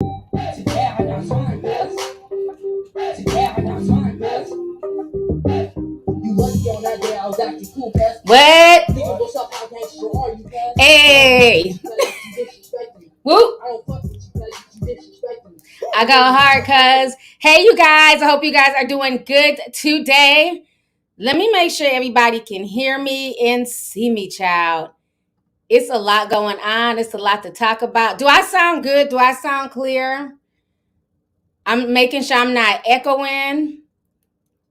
What? Hey. Whoop. I go hard, cuz. Hey, you guys. I hope you guys are doing good today. Let me make sure everybody can hear me and see me, child. It's a lot going on. It's a lot to talk about. Do I sound good? Do I sound clear? I'm making sure I'm not echoing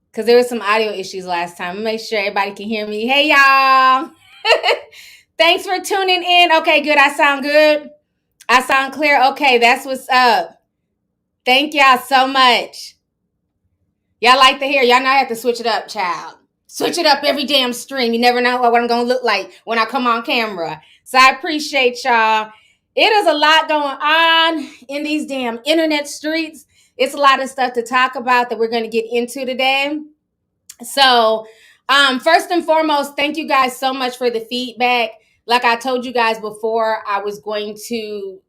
because there were some audio issues last time. Make sure everybody can hear me. Hey, y'all. Thanks for tuning in. Okay, good. I sound good. I sound clear. Okay, that's what's up. Thank y'all so much. Y'all like to hear. Y'all know I have to switch it up, child. Switch it up every damn stream. You never know what I'm going to look like when I come on camera. So I appreciate y'all. It is a lot going on in these damn internet streets. It's a lot of stuff to talk about that we're going to get into today. So first and foremost, thank you guys so much for the feedback. Like I told you guys before, I was going to,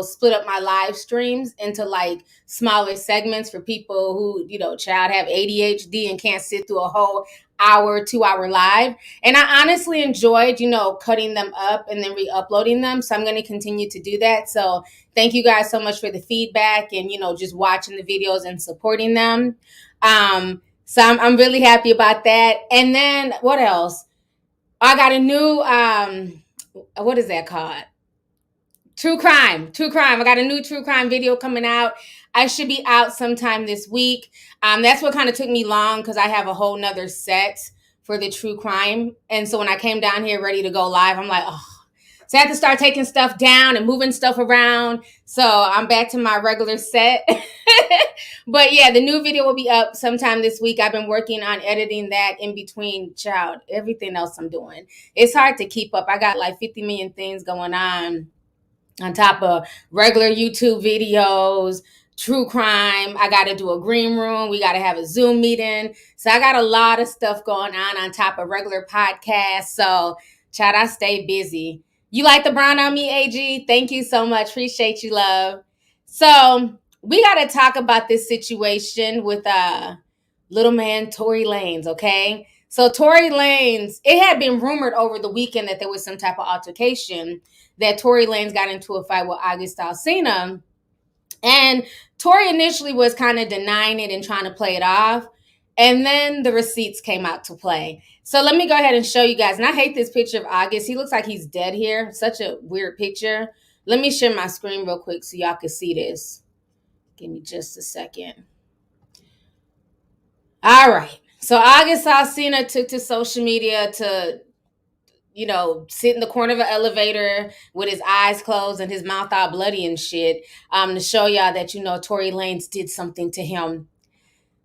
split up my live streams into like smaller segments for people who, child have ADHD and can't sit through a whole hour, 2 hour live. And I honestly enjoyed, cutting them up and then re-uploading them. So I'm going to continue to do that. So thank you guys so much for the feedback and, just watching the videos and supporting them. So I'm really happy about that. And then what else? I got a new, what is that called? True crime. I got a new true crime video coming out. I should be out sometime this week. That's what kind of took me long because I have a whole nother set for the true crime. And so when I came down here ready to go live, I'm like, oh. So I had to start taking stuff down and moving stuff around. So I'm back to my regular set. But yeah, the new video will be up sometime this week. I've been working on editing that in between, child, everything else I'm doing. It's hard to keep up. I got like 50 million things going on top of regular YouTube videos, true crime. I got to do a green room. We got to have a Zoom meeting. So I got a lot of stuff going on top of regular podcasts. So, child, I stay busy. You like the brown on me, AG? Thank you so much. Appreciate you, love. So we got to talk about this situation with little man Tory Lanez, okay? So Tory Lanez, it had been rumored over the weekend that there was some type of altercation, that Tory Lanez got into a fight with Alsina. And Tory initially was kind of denying it and trying to play it off. And then the receipts came out to play. So let me go ahead and show you guys. And I hate this picture of August. He looks like he's dead here. Such a weird picture. Let me share my screen real quick so y'all can see this. Give me just a second. All right. So August Alsina took to social media to, sit in the corner of an elevator with his eyes closed and his mouth all bloody and shit, to show y'all that, Tory Lanez did something to him.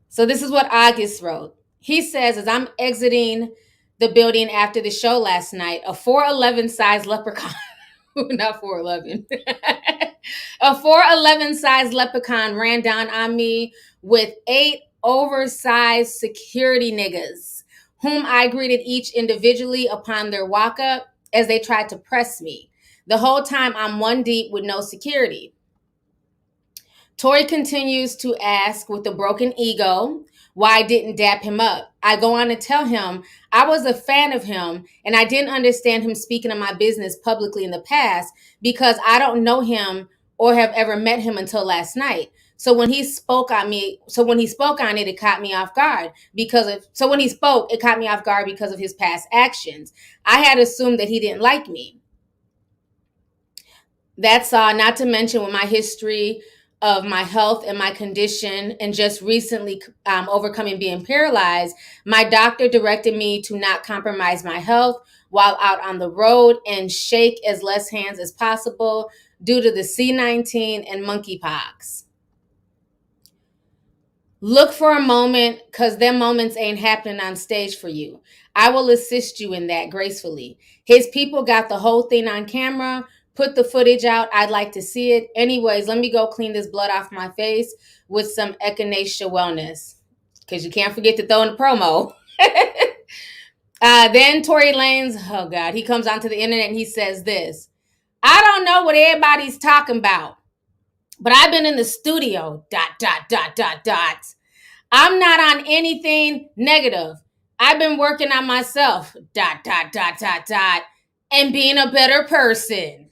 So this is what August wrote. He says, as I'm exiting the building after the show last night, a 4'11" size leprechaun, not 4'11", a 4'11" size leprechaun ran down on me with 8 oversized security niggas, whom I greeted each individually upon their walk up as they tried to press me. The whole time I'm one deep with no security. Tory continues to ask with a broken ego why I didn't dap him up. I go on to tell him I was a fan of him and I didn't understand him speaking of my business publicly in the past because I don't know him or have ever met him until last night. So when he spoke on it, it caught me off guard because of his past actions. I had assumed that he didn't like me. That's not to mention with my history of my health and my condition and just recently overcoming being paralyzed, my doctor directed me to not compromise my health while out on the road and shake as less hands as possible due to the C-19 and monkeypox. Look for a moment because them moments ain't happening on stage for you. I will assist you in that gracefully. His people got the whole thing on camera. Put the footage out. I'd like to see it. Anyways, let me go clean this blood off my face with some echinacea wellness. Because you can't forget to throw in the promo. Then Tory Lanez, oh God, he comes onto the internet and he says this. I don't know what everybody's talking about, But I've been in the studio, ... I'm not on anything negative. I've been working on myself, ... and being a better person.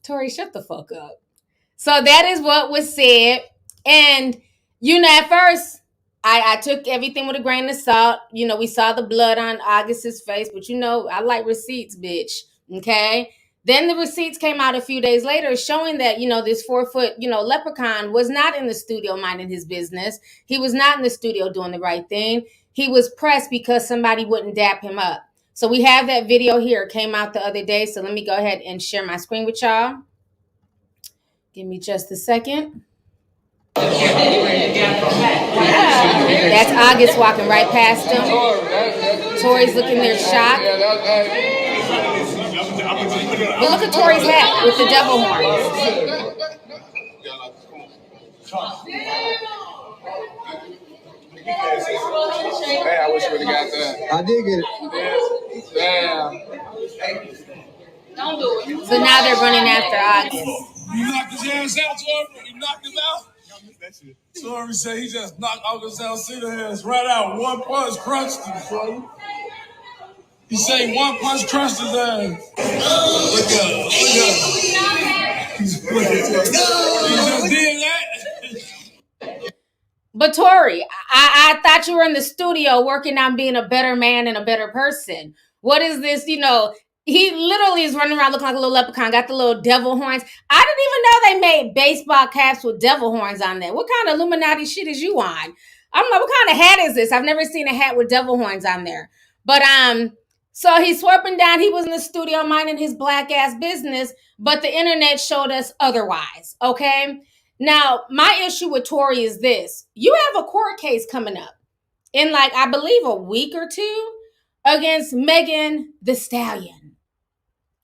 Tory, shut the fuck up. So that is what was said. And, at first, I took everything with a grain of salt. We saw the blood on August's face, but I like receipts, bitch. Okay? Then the receipts came out a few days later showing that, this 4-foot, leprechaun was not in the studio minding his business. He was not in the studio doing the right thing. He was pressed because somebody wouldn't dap him up. So we have that video here. It came out the other day. So let me go ahead and share my screen with y'all. Give me just a second. That's August walking right past him. Tory's looking there shocked. But look at Tory's hat with the devil horns. Man, I wish you would have got that. I did get it. Damn. Don't do it. So now they're running after August. You knocked his ass out, Tory? You knocked him out? Tory said he just knocked August Alsina ass right out. One punch crunched him, Tory. He said one punch crushed his ass. Look at him. He just did that. But Tory, I thought you were in the studio working on being a better man and a better person. What is this, He literally is running around looking like a little leprechaun, got the little devil horns. I didn't even know they made baseball caps with devil horns on there. What kind of Illuminati shit is you on? I'm like, what kind of hat is this? I've never seen a hat with devil horns on there. But so he's swerving down. He was in the studio minding his black ass business, but the internet showed us otherwise. Okay. Now, my issue with Tory is this. You have a court case coming up in I believe a week or two against Megan Thee Stallion,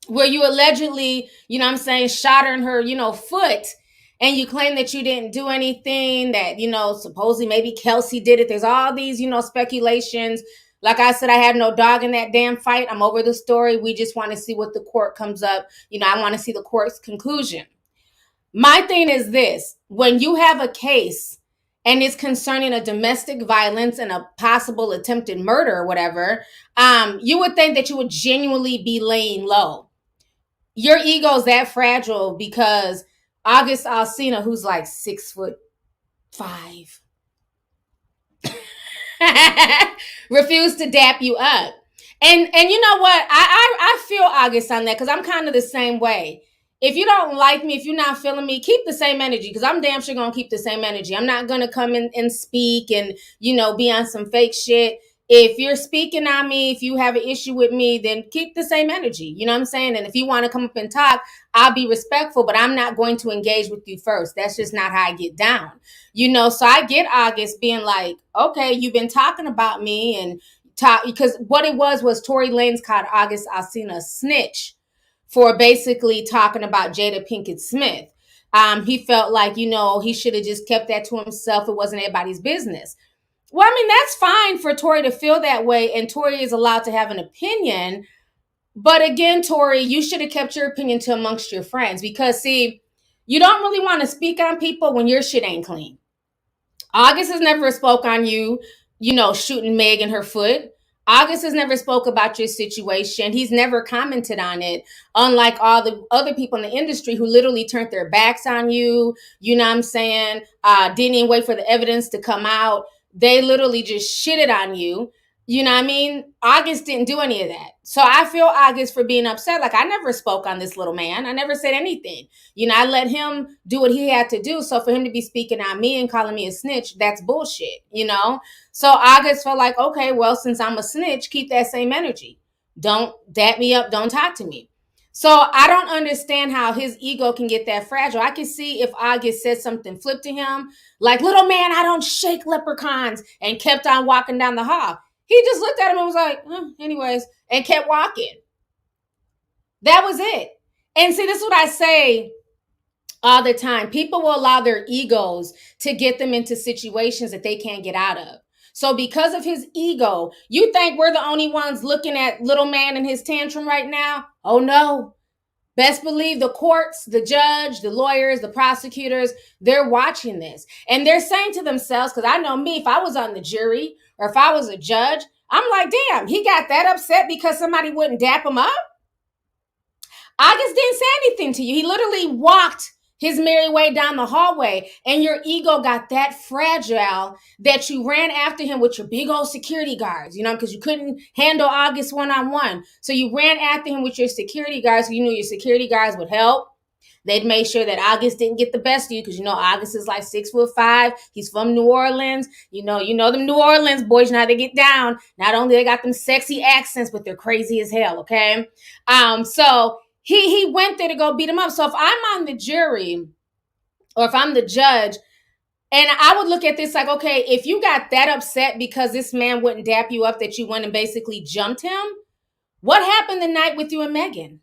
where you allegedly, shot her in her, foot, and you claim that you didn't do anything, that, supposedly maybe Kelsey did it. There's all these, speculations. Like I said, I had no dog in that damn fight. I'm over the story. We just want to see what the court comes up. I want to see the court's conclusion. My thing is this. When you have a case and it's concerning a domestic violence and a possible attempted murder or whatever, you would think that you would genuinely be laying low. Your ego's that fragile because August Alsina, who's like 6'5", refused to dap you up. And you know what? I feel August on that because I'm kind of the same way. If you don't like me, if you're not feeling me, keep the same energy because I'm damn sure going to keep the same energy. I'm not going to come in and speak and, be on some fake shit. If you're speaking on me, if you have an issue with me, then keep the same energy. You know what I'm saying? And if you want to come up and talk, I'll be respectful, but I'm not going to engage with you first. That's just not how I get down. So I get August being like, okay, you've been talking about me and because what it was Tory Lanez called August Alsina a snitch for basically talking about Jada Pinkett Smith. He felt like, he should have just kept that to himself. It wasn't anybody's business. Well, that's fine for Tory to feel that way, and Tory is allowed to have an opinion. But again, Tory, you should have kept your opinion to amongst your friends because, see, you don't really want to speak on people when your shit ain't clean. August has never spoke on you, shooting Meg in her foot. August has never spoke about your situation. He's never commented on it, unlike all the other people in the industry who literally turned their backs on you. You know what I'm saying? Didn't even wait for the evidence to come out. They literally just shitted on you. You know what I mean? August didn't do any of that. So I feel August for being upset. Like, I never spoke on this little man. I never said anything. I let him do what he had to do. So for him to be speaking on me and calling me a snitch, that's bullshit, So August felt like, okay, well, since I'm a snitch, keep that same energy. Don't dap me up. Don't talk to me. So I don't understand how his ego can get that fragile. I can see if August said something flipped to him, like, little man, I don't shake leprechauns, and kept on walking down the hall. He just looked at him and was like, anyways, and kept walking. That was it. And see, this is what I say all the time. People will allow their egos to get them into situations that they can't get out of. So because of his ego, you think we're the only ones looking at little man and his tantrum right now? Oh, no. Best believe the courts, the judge, the lawyers, the prosecutors, they're watching this. And they're saying to themselves, because I know me, if I was on the jury or if I was a judge, I'm like, damn, he got that upset because somebody wouldn't dap him up? August didn't say anything to you. He literally walked his merry way down the hallway, and your ego got that fragile that you ran after him with your big old security guards, because you couldn't handle August one-on-one. So you ran after him with your security guards. You knew your security guards would help. They'd make sure that August didn't get the best of you because August is like 6'5". He's from New Orleans. You know them New Orleans boys. You know how they get down. Not only they got them sexy accents, but they're crazy as hell. Okay, so he went there to go beat him up. So if I'm on the jury or if I'm the judge, and I would look at this like, okay, if you got that upset because this man wouldn't dap you up that you went and basically jumped him, what happened the night with you and Megan?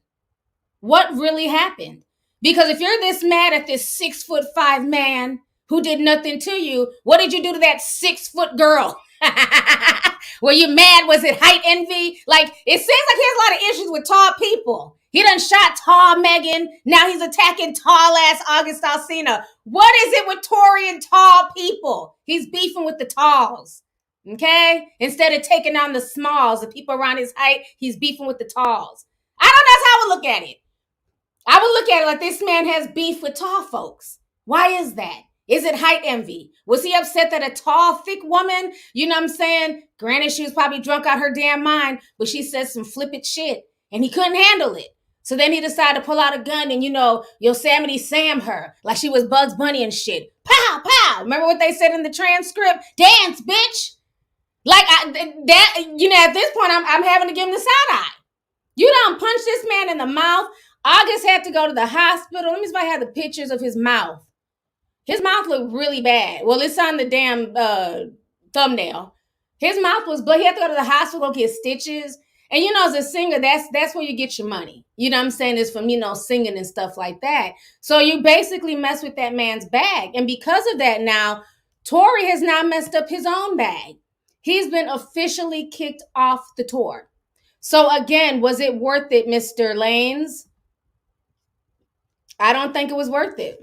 What really happened? Because if you're this mad at this 6'5" man who did nothing to you, what did you do to that 6-foot girl? Were you mad? Was it height envy? Like, it seems like he has a lot of issues with tall people. He done shot tall Megan. Now he's attacking tall ass August Alsina. What is it with Tory and tall people? He's beefing with the talls. Okay? Instead of taking on the smalls, the people around his height, he's beefing with the talls. I don't know, that's how I would look at it. I would look at it like this man has beef with tall folks. Why is that? Is it height envy? Was he upset that a tall, thick woman, granted, she was probably drunk out her damn mind, but she said some flippant shit and he couldn't handle it. So then he decided to pull out a gun and, Yosemite Sam her like she was Bugs Bunny and shit. Pow, pow. Remember what they said in the transcript? Dance, bitch. Like at this point, I'm having to give him the side eye. You don't punch this man in the mouth. August had to go to the hospital. Let me see if I have the pictures of his mouth. His mouth looked really bad. Well, it's on the damn thumbnail. His mouth was bloody. He had to go to the hospital, get stitches. And as a singer, that's where you get your money. You know what I'm saying? It's from, singing and stuff like that. So you basically mess with that man's bag. And because of that now, Tory has now messed up his own bag. He's been officially kicked off the tour. So again, was it worth it, Mr. Lanez? I don't think it was worth it.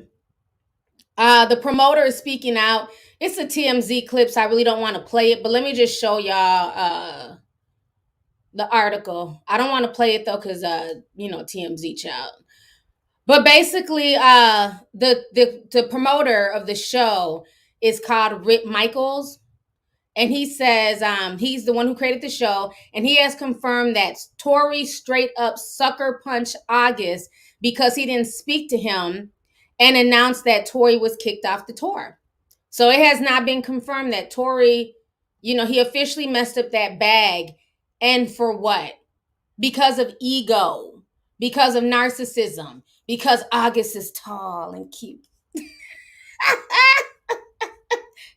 The promoter is speaking out. It's a TMZ clip, so I really don't want to play it, but let me just show y'all the article. I don't want to play it though, because TMZ child. But basically, the promoter of the show is called Rick Michaels. And he says he's the one who created the show. And he has confirmed that Tory straight up sucker punched August because he didn't speak to him and announced that Tory was kicked off the tour. So it has not been confirmed that Tory, he officially messed up that bag. And for what? Because of ego, because of narcissism, because August is tall and cute.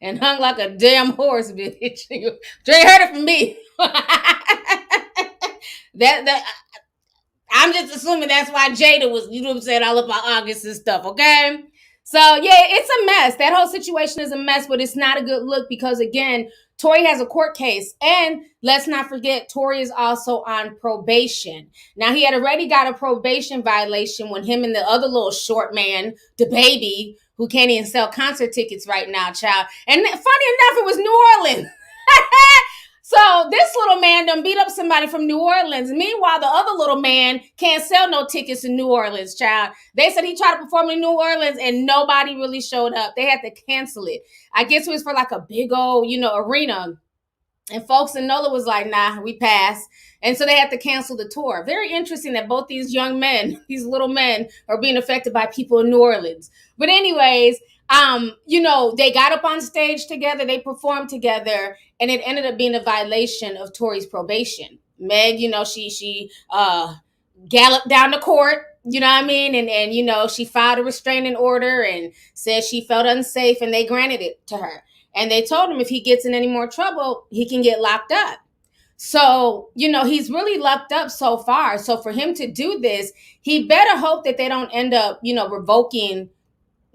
And hung like a damn horse, bitch. You ain't heard it from me. I'm just assuming that's why Jada was, all about August and stuff, okay? So, yeah, it's a mess. That whole situation is a mess, but it's not a good look because, again, Tory has a court case. And let's not forget, Tory is also on probation. Now, he had already got a probation violation when him and the other little short man, the baby, who can't even sell concert tickets right now, child. And funny enough, it was New Orleans. So this little man done beat up somebody from New Orleans. Meanwhile, the other little man can't sell no tickets in New Orleans, child. They said he tried to perform in New Orleans and nobody really showed up. They had to cancel it. I guess it was for like a big old, arena. And folks in NOLA was like, nah, we pass. And so they had to cancel the tour. Very interesting that both these young men, these little men, are being affected by people in New Orleans. But anyways, they got up on stage together, they performed together, and it ended up being a violation of Tory's probation. Meg, she galloped down the court, and she filed a restraining order and said she felt unsafe, and they granted it to her. And they told him if he gets in any more trouble, he can get locked up. So, he's really locked up so far. So for him to do this, he better hope that they don't end up, revoking,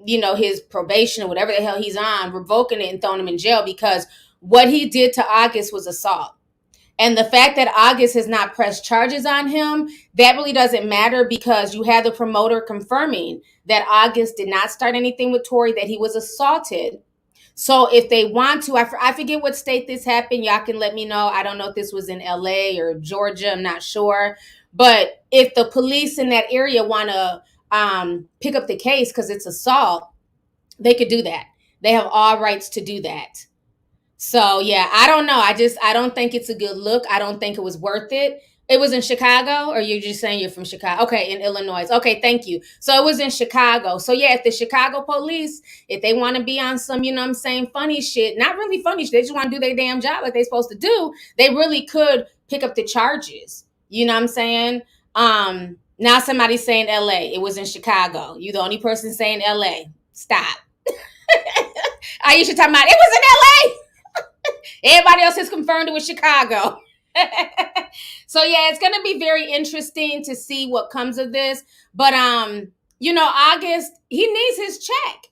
his probation or whatever the hell he's on, revoking it and throwing him in jail, because what he did to August was assault. And the fact that August has not pressed charges on him, that really doesn't matter because you have the promoter confirming that August did not start anything with Tory, that he was assaulted. So if they want to, I forget what state this happened. Y'all can let me know. I don't know if this was in LA or Georgia. I'm not sure. But if the police in that area want to pick up the case because it's assault, they could do that. They have all rights to do that. So yeah, I don't know. I don't think it's a good look. I don't think it was worth it. It was in Chicago, or you're just saying you're from Chicago? Okay, in Illinois. Okay, thank you. So it was in Chicago. So yeah, if the Chicago police, if they want to be on some, you know what I'm saying, funny shit, not really funny shit, they just want to do their damn job like they're supposed to do, they really could pick up the charges. You know what I'm saying? Now somebody's saying LA. It was in Chicago. You the only person saying LA. Stop. I used to talk about it was in LA. Everybody else has confirmed it was Chicago. So yeah, it's gonna be very interesting to see what comes of this. But you know, August, he needs his check.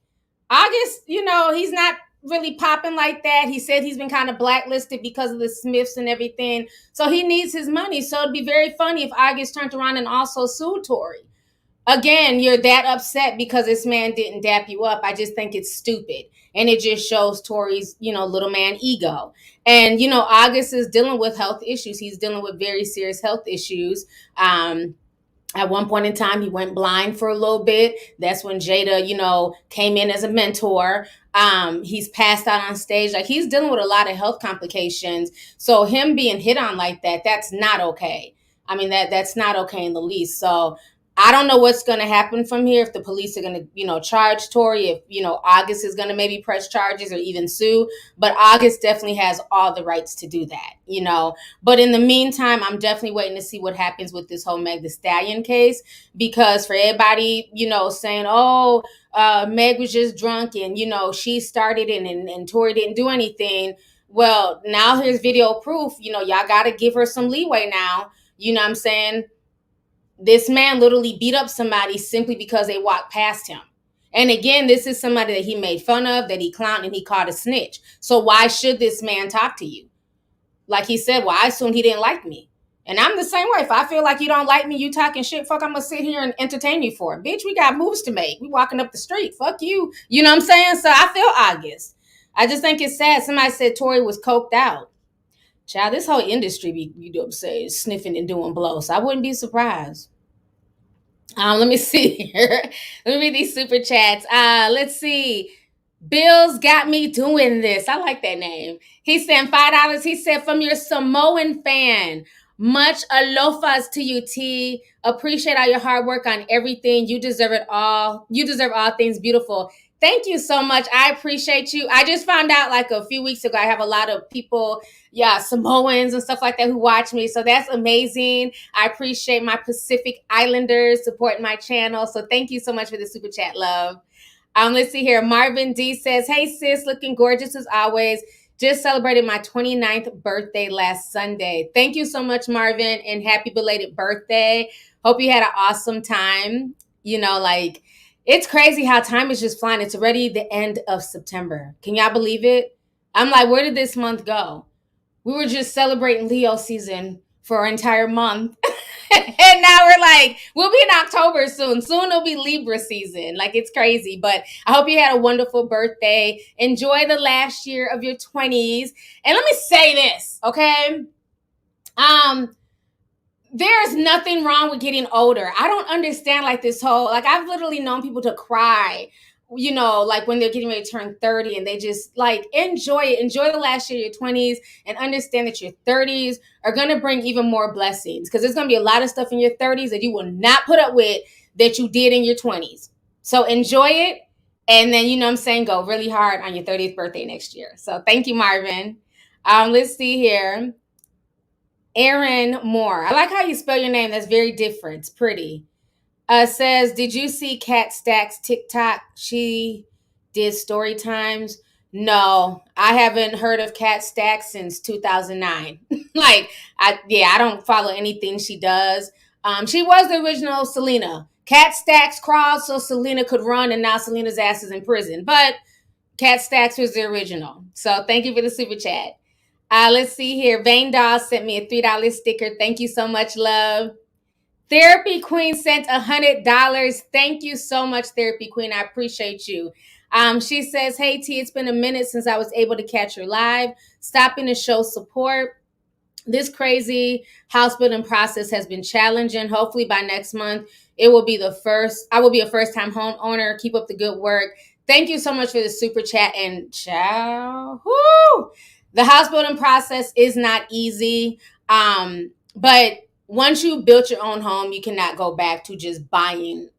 August, you know, he's not really popping like that. He said he's been kind of blacklisted because of the Smiths and everything. So he needs his money. So it'd be very funny if August turned around and also sued Tory. Again, you're that upset because this man didn't dap you up. I just think it's stupid. And it just shows Tory's, you know, little man ego. And, you know, August is dealing with health issues. He's dealing with very serious health issues. At one point in time, he went blind for a little bit. That's when Jada, you know, came in as a mentor. He's passed out on stage. Like, he's dealing with a lot of health complications. So him being hit on like that, that's not okay. I mean, that's not okay in the least. So I don't know what's going to happen from here, if the police are going to, you know, charge Tory, if, you know, August is going to maybe press charges or even sue. But August definitely has all the rights to do that, you know. But in the meantime, I'm definitely waiting to see what happens with this whole Meg Thee Stallion case, because for everybody, you know, saying, oh, Meg was just drunk and, you know, she started it and Tory didn't do anything. Well, now here's video proof. You know, y'all got to give her some leeway now. You know what I'm saying? This man literally beat up somebody simply because they walked past him. And again, this is somebody that he made fun of, that he clowned, and he called a snitch. So why should this man talk to you? Like he said, well, I assumed he didn't like me. And I'm the same way. If I feel like you don't like me, you talking shit, fuck, I'm going to sit here and entertain you for it. Bitch, we got moves to make. We walking up the street. Fuck you. You know what I'm saying? So I feel August. I just think it's sad. Somebody said Tory was coked out. Child, this whole industry be, you know what I'm saying, sniffing and doing blow. So I wouldn't be surprised. Let me see here. Let me read these super chats. Let's see. Bill's got me doing this. I like that name. He sent $5. He said, from your Samoan fan. Much alofas to you, T. Appreciate all your hard work on everything. You deserve it all. You deserve all things beautiful. Thank you so much. I appreciate you. I just found out like a few weeks ago, I have a lot of people, yeah, Samoans and stuff like that who watch me. So that's amazing. I appreciate my Pacific Islanders supporting my channel. So thank you so much for the super chat, love. Let's see here. Marvin D says, hey, sis, looking gorgeous as always. Just celebrated my 29th birthday last Sunday. Thank you so much, Marvin, and happy belated birthday. Hope you had an awesome time. You know, like, it's crazy how time is just flying. It's already the end of September. Can y'all believe it? I'm like, where did this month go? We were just celebrating Leo season for an entire month. And now we're like, we'll be in October soon. Soon it'll be Libra season. Like, it's crazy. But I hope you had a wonderful birthday. Enjoy the last year of your 20s. And let me say this, okay? There's nothing wrong with getting older. I don't understand like this whole, like, I've literally known people to cry, you know, like when they're getting ready to turn 30 and they just like enjoy it. Enjoy the last year of your 20s and understand that your 30s are going to bring even more blessings, because there's going to be a lot of stuff in your 30s that you will not put up with that you did in your 20s. So enjoy it. And then, you know what I'm saying, go really hard on your 30th birthday next year. So thank you, Marvin. Let's see here. Aaron Moore. I like how you spell your name. That's very different. It's pretty. Says, did you see Kat Stack's TikTok? She did story times. No, I haven't heard of Kat Stack since 2009. Like, I don't follow anything she does. She was the original Selena. Kat Stack's crawled so Selena could run, and now Selena's ass is in prison. But Kat Stack's was the original. So thank you for the super chat. Let's see here. Vain Doll sent me a $3 sticker. Thank you so much, love. Therapy Queen sent $100. Thank you so much, Therapy Queen. I appreciate you. She says, "Hey T, it's been a minute since I was able to catch her live. Stopping to show support. This crazy house building process has been challenging. Hopefully by next month, it will be the first. I will be a first-time homeowner. Keep up the good work." Thank you so much for the super chat. And ciao. Woo! The house building process is not easy. But once you built your own home, you cannot go back to just buying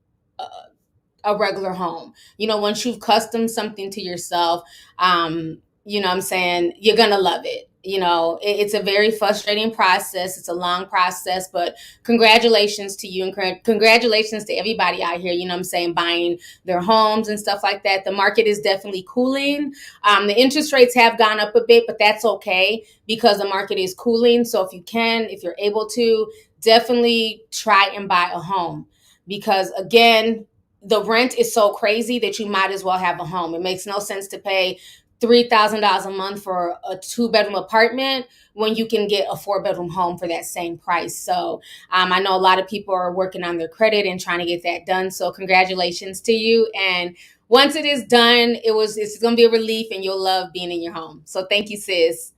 a regular home. Once you've custom something to yourself, what I'm saying, you're going to love it. It's a very frustrating process. It's a long process, but congratulations to you and congratulations to everybody out here, what I'm saying, buying their homes and stuff like that. The market is definitely cooling. The interest rates have gone up a bit, but that's okay because the market is cooling. So if you're able to, definitely try and buy a home because again, the rent is so crazy that you might as well have a home. It makes no sense to pay $3,000 a month for a 2-bedroom apartment when you can get a 4-bedroom home for that same price. So I know a lot of people are working on their credit and trying to get that done. So congratulations to you. And once it is done, it's going to be a relief and you'll love being in your home. So thank you, sis.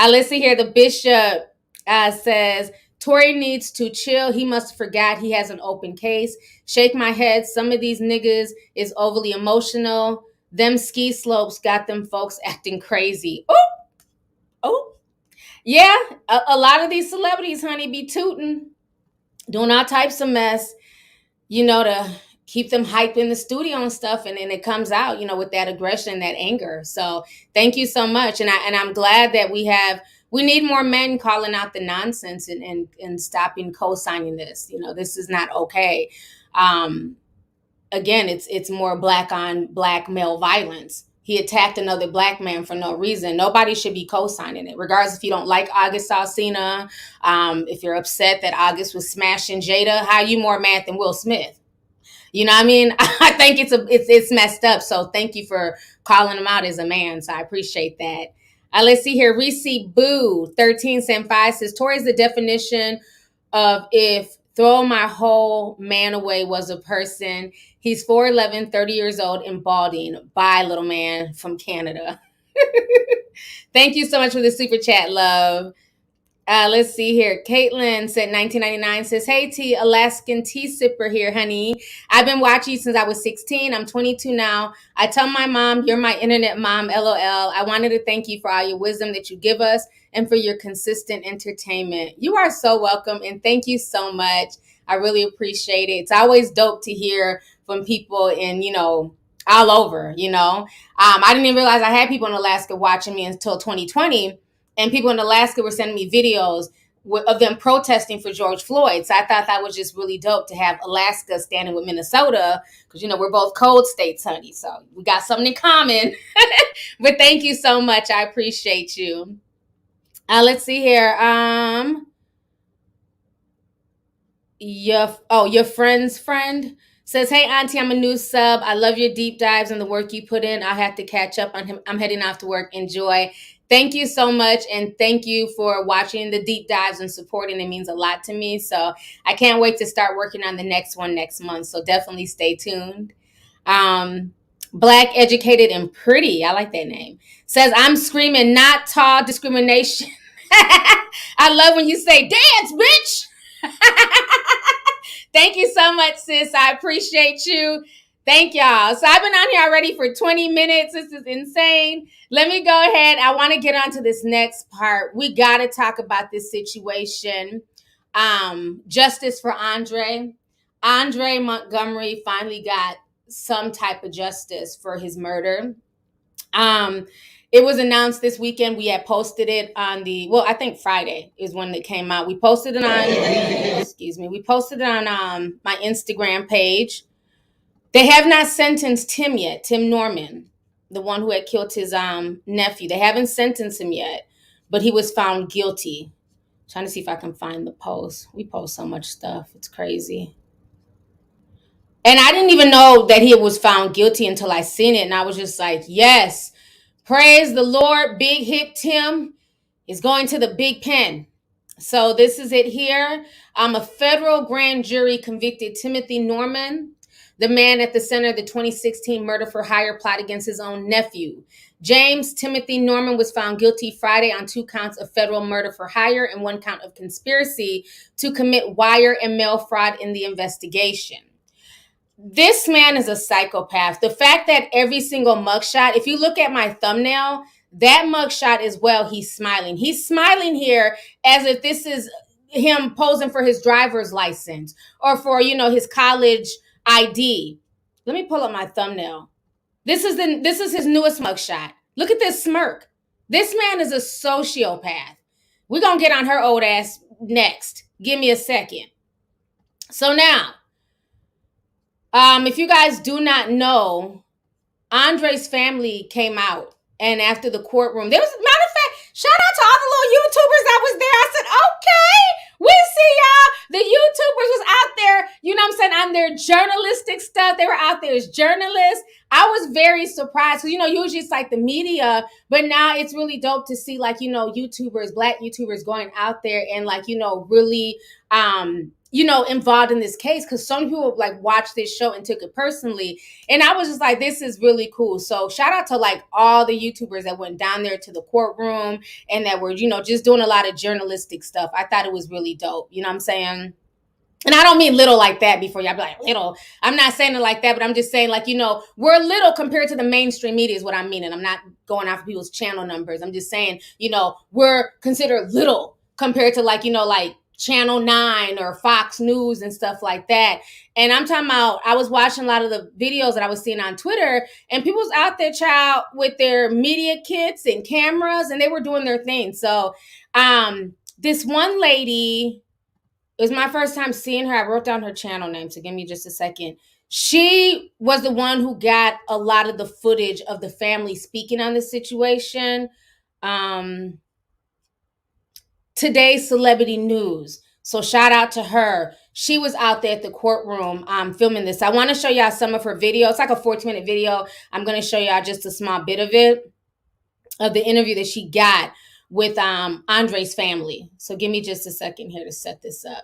Listen here. The bishop says, "Tory needs to chill. He must have forgot he has an open case. Shake my head. Some of these niggas is overly emotional. Them ski slopes got them folks acting crazy." Oh. Yeah, a lot of these celebrities, honey, be tooting, doing all types of mess, to keep them hyped in the studio and stuff. And then it comes out, with that aggression, that anger. So thank you so much. And I'm glad that we need more men calling out the nonsense and stopping co-signing this. This is not okay. Again, it's more black on black male violence. He attacked another black man for no reason. Nobody should be co-signing it, regardless if you don't like August Alsina. If you're upset that August was smashing Jada, how are you more mad than Will Smith? You know what I mean? I think it's messed up. So thank you for calling him out as a man. So I appreciate that. Let's see here. Reese Boo 13 cent 5 says, "Tory's the definition of if throw my whole man away was a person. He's 4'11", 30 years old and balding. Bye, little man from Canada." Thank you so much for the super chat, love. Let's see here. Caitlin said 1999 says, "Hey T, Alaskan tea sipper here, honey. I've been watching you since I was 16. I'm 22 now. I tell my mom, you're my internet mom, LOL. I wanted to thank you for all your wisdom that you give us and for your consistent entertainment." You are so welcome. And thank you so much. I really appreciate it. It's always dope to hear from people in, all over, I didn't even realize I had people in Alaska watching me until 2020. And people in Alaska were sending me videos of them protesting for George Floyd. So I thought that was just really dope to have Alaska standing with Minnesota because, we're both cold states, honey. So we got something in common. But thank you so much. I appreciate you. Let's see here. Your friend's friend says, "Hey, Auntie, I'm a new sub. I love your deep dives and the work you put in. I'll have to catch up on him. I'm heading off to work. Enjoy." Thank you so much. And thank you for watching the deep dives and supporting. It means a lot to me. So I can't wait to start working on the next one next month. So definitely stay tuned. Black, Educated, and Pretty, I like that name, says, "I'm screaming not tall discrimination." I love when you say, "Dance, bitch." Thank you so much, sis. I appreciate you. Thank y'all. So I've been on here already for 20 minutes. This is insane. Let me go ahead. I want to get on to this next part. We got to talk about this situation. Justice for Andre. Andre Montgomery finally got some type of justice for his murder. It was announced this weekend. We had posted it on I think Friday is when it came out. We posted it on, we posted it on my Instagram page. They have not sentenced Tim yet, Tim Norman, the one who had killed his nephew. They haven't sentenced him yet, but he was found guilty. I'm trying to see if I can find the post. We post so much stuff. It's crazy. And I didn't even know that he was found guilty until I seen it. And I was just like, yes, praise the Lord, big hip Tim. is going to the big pen. So this is it here. A federal grand jury convicted Timothy Norman, the man at the center of the 2016 murder for hire plot against his own nephew. James Timothy Norman was found guilty Friday on 2 counts of federal murder for hire and 1 count of conspiracy to commit wire and mail fraud in the investigation. This man is a psychopath. The fact that every single mugshot, if you look at my thumbnail, that mugshot as well, he's smiling. He's smiling here as if this is him posing for his driver's license or for, his college ID. Let me pull up my thumbnail. This is his newest mugshot. Look at this smirk. This man is a sociopath. We're going to get on her old ass next. Give me a second. So now, if you guys do not know, Andre's family came out, and after the courtroom, there was, matter of fact, shout out to all the little YouTubers that was there. I said, okay, we see y'all. The YouTubers was out there, you know what I'm saying, on their journalistic stuff. They were out there as journalists. I was very surprised because, usually it's like the media, but now it's really dope to see, like, YouTubers, Black YouTubers going out there and, like, really, involved in this case, because some people like watched this show and took it personally. And I was just like, this is really cool. So shout out to like all the YouTubers that went down there to the courtroom and that were, just doing a lot of journalistic stuff. I thought it was really dope. You know what I'm saying? And I don't mean little like that before y'all be like, little. I'm not saying it like that, but I'm just saying like, we're little compared to the mainstream media is what I mean. And I'm not going after people's channel numbers. I'm just saying, we're considered little compared to like, like Channel 9 or Fox News and stuff like that. And I'm talking about, I was watching a lot of the videos that I was seeing on Twitter, and people's out there, child, with their media kits and cameras, and they were doing their thing. So this one lady, it was my first time seeing her. I wrote down her channel name, so give me just a second. She was the one who got a lot of the footage of the family speaking on the situation. Today's Celebrity News. So shout out to her. She was out there at the courtroom filming this. I want to show y'all some of her video. It's like a 14-minute video. I'm going to show y'all just a small bit of it, of the interview that she got with Andre's family. So give me just a second here to set this up.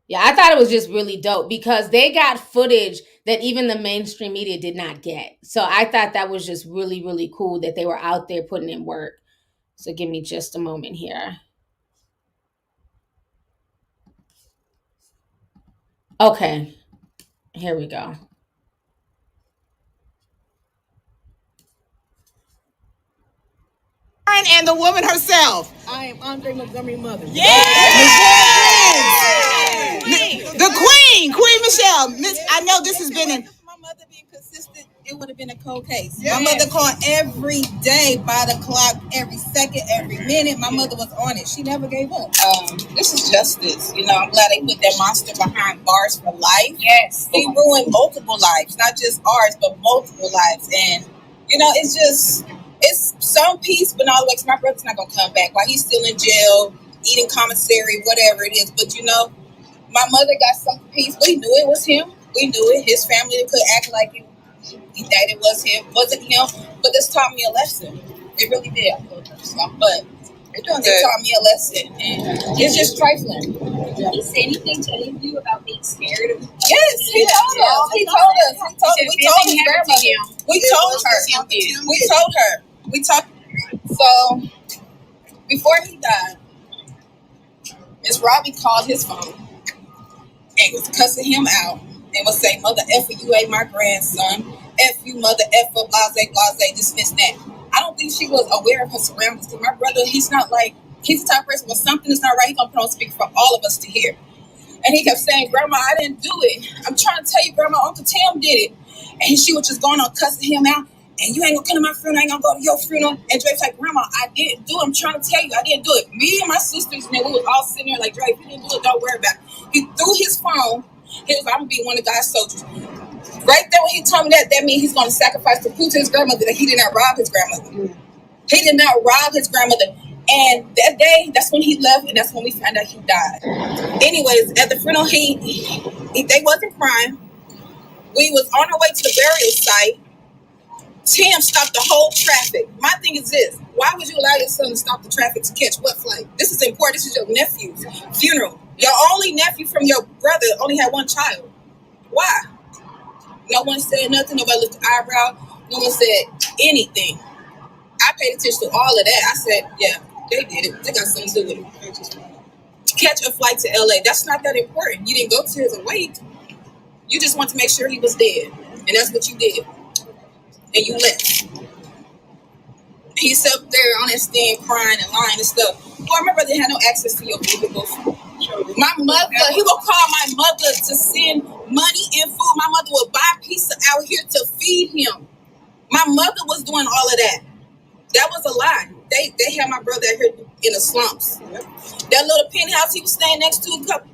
Yeah, I thought it was just really dope because they got footage that even the mainstream media did not get. So I thought that was just really, really cool that they were out there putting in work. So give me just a moment here. Okay, here we go. And the woman herself. I am Andre Montgomery's mother. The Queen Michelle. I know this has been my mother being consistent, it would have been a cold case. Yes. My mother called every day by the clock, every second, every minute. My mother was on it. She never gave up. This is justice. I'm glad they put that monster behind bars for life. Yes. He ruined multiple lives, not just ours, but multiple lives. And it's some peace, but not like my brother's not gonna come back while he's still in jail, eating commissary, whatever it is. But my mother got some peace. We knew it was him. We knew it. His family could act like that it was him. Wasn't him. But this taught me a lesson. It really did. But it taught me a lesson. And it's just trifling. Did he say anything to any of you about being scared of? Yes, he told us. We told his grandmother. We told her. We talked. So before he died, Miss Robbie called his phone and was cussing him out and was saying, "Mother effer, you ain't my grandson. F you, mother effer, blase, dismiss that." I don't think she was aware of her surroundings because my brother, he's the type of person when something is not right, he's gonna put on speaker for all of us to hear. And he kept saying, "Grandma, I didn't do it. I'm trying to tell you, Grandma, Uncle Tim did it." And she was just going on cussing him out. "And you ain't gonna come to my funeral, I ain't gonna go to your funeral." And Drake's like, "Grandma, I didn't do it. I'm trying to tell you, I didn't do it." Me and my sisters, we was all sitting there like, "Drake, you didn't do it, don't worry about it." He threw his phone. He was like, "I'm gonna be one of God's soldiers." Right there when he told me that means he's gonna sacrifice to prove to his grandmother that he did not rob his grandmother. He did not rob his grandmother. And that day, that's when he left, and that's when we found out he died. Anyways, at the funeral, they wasn't crying. We was on our way to the burial site. Tim stopped the whole traffic. My thing is this: Why would you allow your son to stop the traffic to catch what flight? This is important. This is your nephew's funeral. Your only nephew from your brother only had one child. Why? No one said nothing. Nobody lifted an eyebrow. No one said anything. I paid attention to all of that. I said, yeah, they did it. They got something to do with it. Catch a flight to LA. That's not that important. You didn't go to his wake. You just want to make sure he was dead. And that's what you did. And you left. He's up there on that stand crying and lying and stuff. Well, my brother had no access to your vehicles. My mother, he would call my mother to send money and food. My mother would buy pizza out here to feed him. My mother was doing all of that. That was a lie. They had my brother out here in the slumps. Yep. That little penthouse he was staying next to a couple.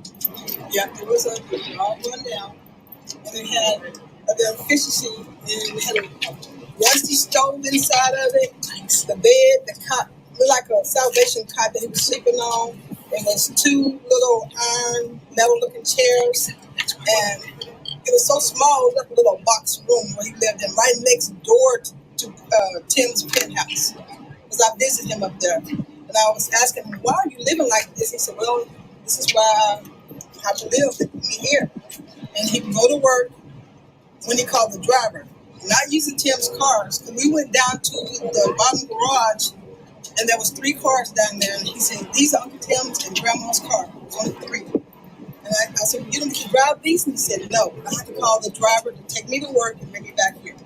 Yeah, it was all run down. And it had the efficiency, and it had a rusty stove inside of it, the bed, the cot, looked like a Salvation cot that he was sleeping on. And there's two little iron metal-looking chairs, and it was so small, it was like a little box room where he lived in, right next door to Tim's penthouse. Because I visited him up there, and I was asking him, "Why are you living like this?" He said, "Well, this is why I have to live with me here." And he would go to work when he called the driver, not using Tim's cars. And we went down to the bottom garage, and there was 3 cars down there. And he said, "These are Uncle Tim's and Grandma's car." It was only 3. And I said, "You don't get to drive these?" And he said, "No, I have to call the driver to take me to work and bring me back here."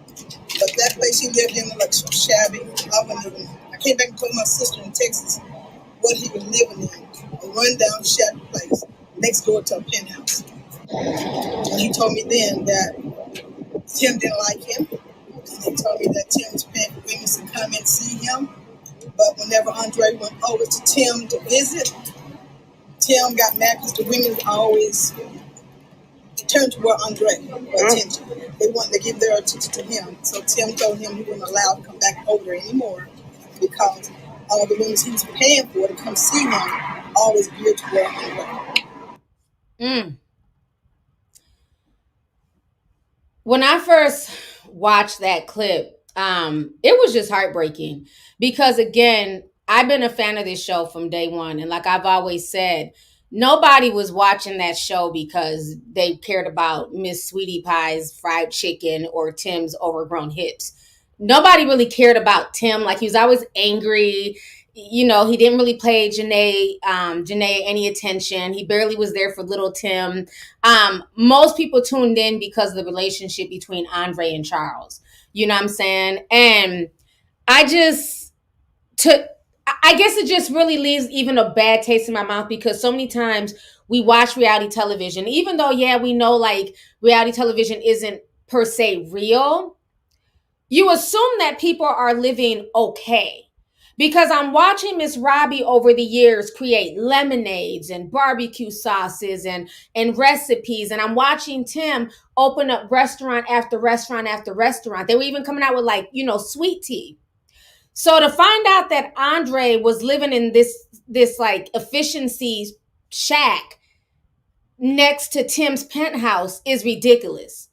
But that place he lived in was like so shabby. I came back and told my sister in Texas what he was living in. A run-down, shabby place next door to a penthouse. And he told me then that Tim didn't like him. And he told me that Tim's paying for women to come and see him. But whenever Andre went over to Tim to visit, Tim got mad because the women always turned toward Andre for attention. They wanted to give their attention to him. So Tim told him he wasn't allowed to come back over anymore because all the women he was paying for to come see him always geared toward Andre. When I first watched that clip, it was just heartbreaking because, again, I've been a fan of this show from day one. And like I've always said, nobody was watching that show because they cared about Miss Sweetie Pie's fried chicken or Tim's overgrown hips. Nobody really cared about Tim. Like, he was always angry. You know, he didn't really pay Janae any attention. He barely was there for little Tim. Most people tuned in because of the relationship between Andre and Charles. You know what I'm saying? And I guess it just really leaves even a bad taste in my mouth because so many times we watch reality television, even though, yeah, we know like reality television isn't per se real. You assume that people are living okay. Because I'm watching Miss Robbie over the years create lemonades and barbecue sauces and recipes. And I'm watching Tim open up restaurant after restaurant after restaurant. They were even coming out with sweet tea. So to find out that Andre was living in this like efficiency shack next to Tim's penthouse is ridiculous.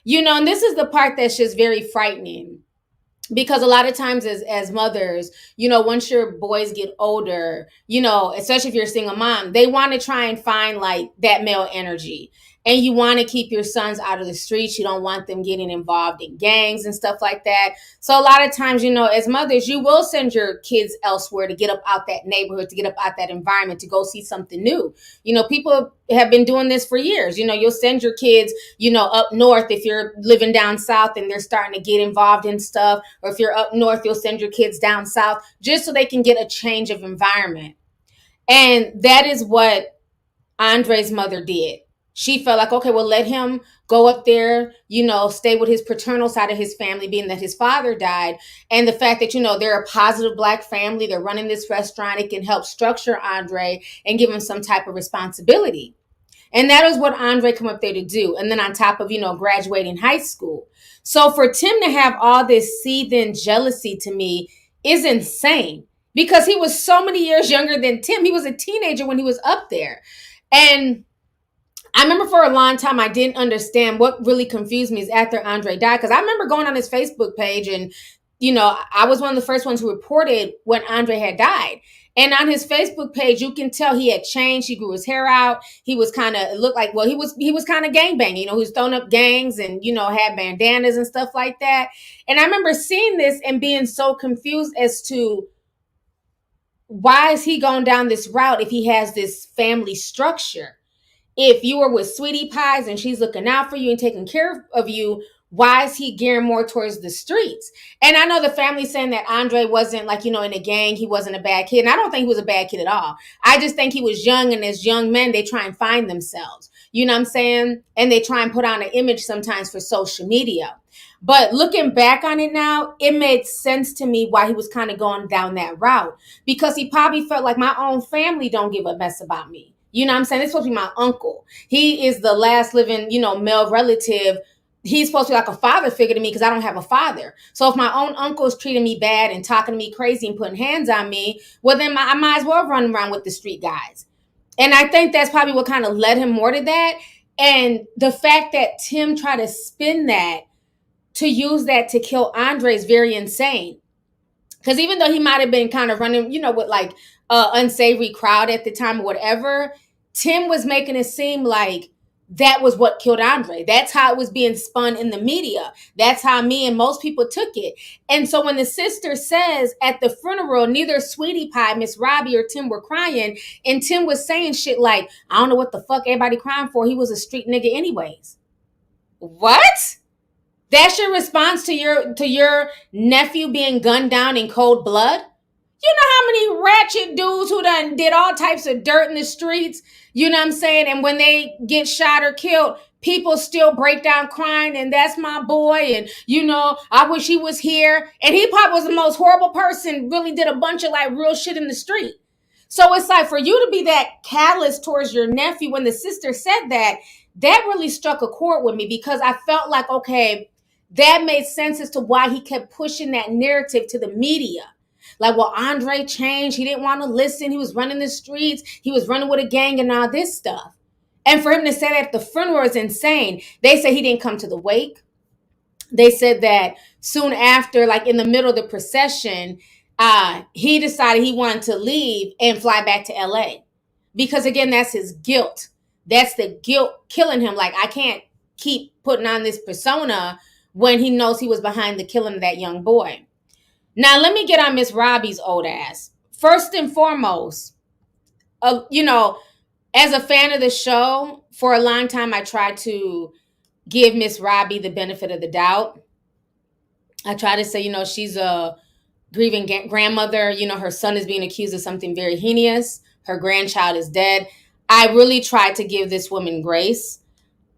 And this is the part that's just very frightening. Because a lot of times as mothers, once your boys get older, especially if you're a single mom, they want to try and find like that male energy. And you want to keep your sons out of the streets. You don't want them getting involved in gangs and stuff like that. So a lot of times, as mothers, you will send your kids elsewhere to get up out that neighborhood, to get up out that environment, to go see something new. People have been doing this for years. You'll send your kids, up north if you're living down south and they're starting to get involved in stuff. Or if you're up north, you'll send your kids down south just so they can get a change of environment. And that is what Andre's mother did. She felt like, okay, well, let him go up there, stay with his paternal side of his family, being that his father died. And the fact that, they're a positive Black family, they're running this restaurant, it can help structure Andre and give him some type of responsibility. And that is what Andre come up there to do. And then on top of, graduating high school. So for Tim to have all this seething jealousy to me is insane because he was so many years younger than Tim. He was a teenager when he was up there. And I remember for a long time, I didn't understand. What really confused me is after Andre died, because I remember going on his Facebook page and I was one of the first ones who reported when Andre had died. And on his Facebook page, you can tell he had changed. He grew his hair out. He was kind of, it looked like, well, he was kind of gangbanging. He was throwing up gangs and, had bandanas and stuff like that. And I remember seeing this and being so confused as to why is he going down this route if he has this family structure? If you were with Sweetie Pies and she's looking out for you and taking care of you, why is he gearing more towards the streets? And I know the family saying that Andre wasn't like, in a gang, he wasn't a bad kid. And I don't think he was a bad kid at all. I just think he was young, and as young men, they try and find themselves. You know what I'm saying? And they try and put on an image sometimes for social media. But looking back on it now, it made sense to me why he was kind of going down that route, because he probably felt like my own family don't give a mess about me. You know what I'm saying? It's supposed to be my uncle. He is the last living, male relative. He's supposed to be like a father figure to me because I don't have a father. So if my own uncle is treating me bad and talking to me crazy and putting hands on me, well, then I might as well run around with the street guys. And I think that's probably what kind of led him more to that. And the fact that Tim tried to spin that to use that to kill Andre is very insane. Because even though he might have been kind of running, with like unsavory crowd at the time or whatever, Tim was making it seem like that was what killed Andre. That's how it was being spun in the media. That's how me and most people took it. And so when the sister says at the funeral, neither Sweetie Pie, Miss Robbie, or Tim were crying, and Tim was saying shit like, I don't know what the fuck everybody crying for. He was a street nigga anyways. What? That's your response to your nephew being gunned down in cold blood? You know how many ratchet dudes who done did all types of dirt in the streets? You know what I'm saying? And when they get shot or killed, people still break down crying, and that's my boy, and I wish he was here. And he probably was the most horrible person, really did a bunch of like real shit in the street. So it's like, for you to be that callous towards your nephew, when the sister said that really struck a chord with me, because I felt like, okay, that made sense as to why he kept pushing that narrative to the media. Like, well, Andre changed. He didn't want to listen. He was running the streets. He was running with a gang and all this stuff. And for him to say that at the funeral is insane. They say he didn't come to the wake. They said that soon after, like in the middle of the procession, he decided he wanted to leave and fly back to LA. Because again, that's his guilt. That's the guilt killing him. Like, I can't keep putting on this persona when he knows he was behind the killing of that young boy. Now, let me get on Miss Robbie's old ass. First and foremost, as a fan of the show, for a long time, I tried to give Miss Robbie the benefit of the doubt. I try to say, she's a grieving grandmother. Her son is being accused of something very heinous. Her grandchild is dead. I really tried to give this woman grace.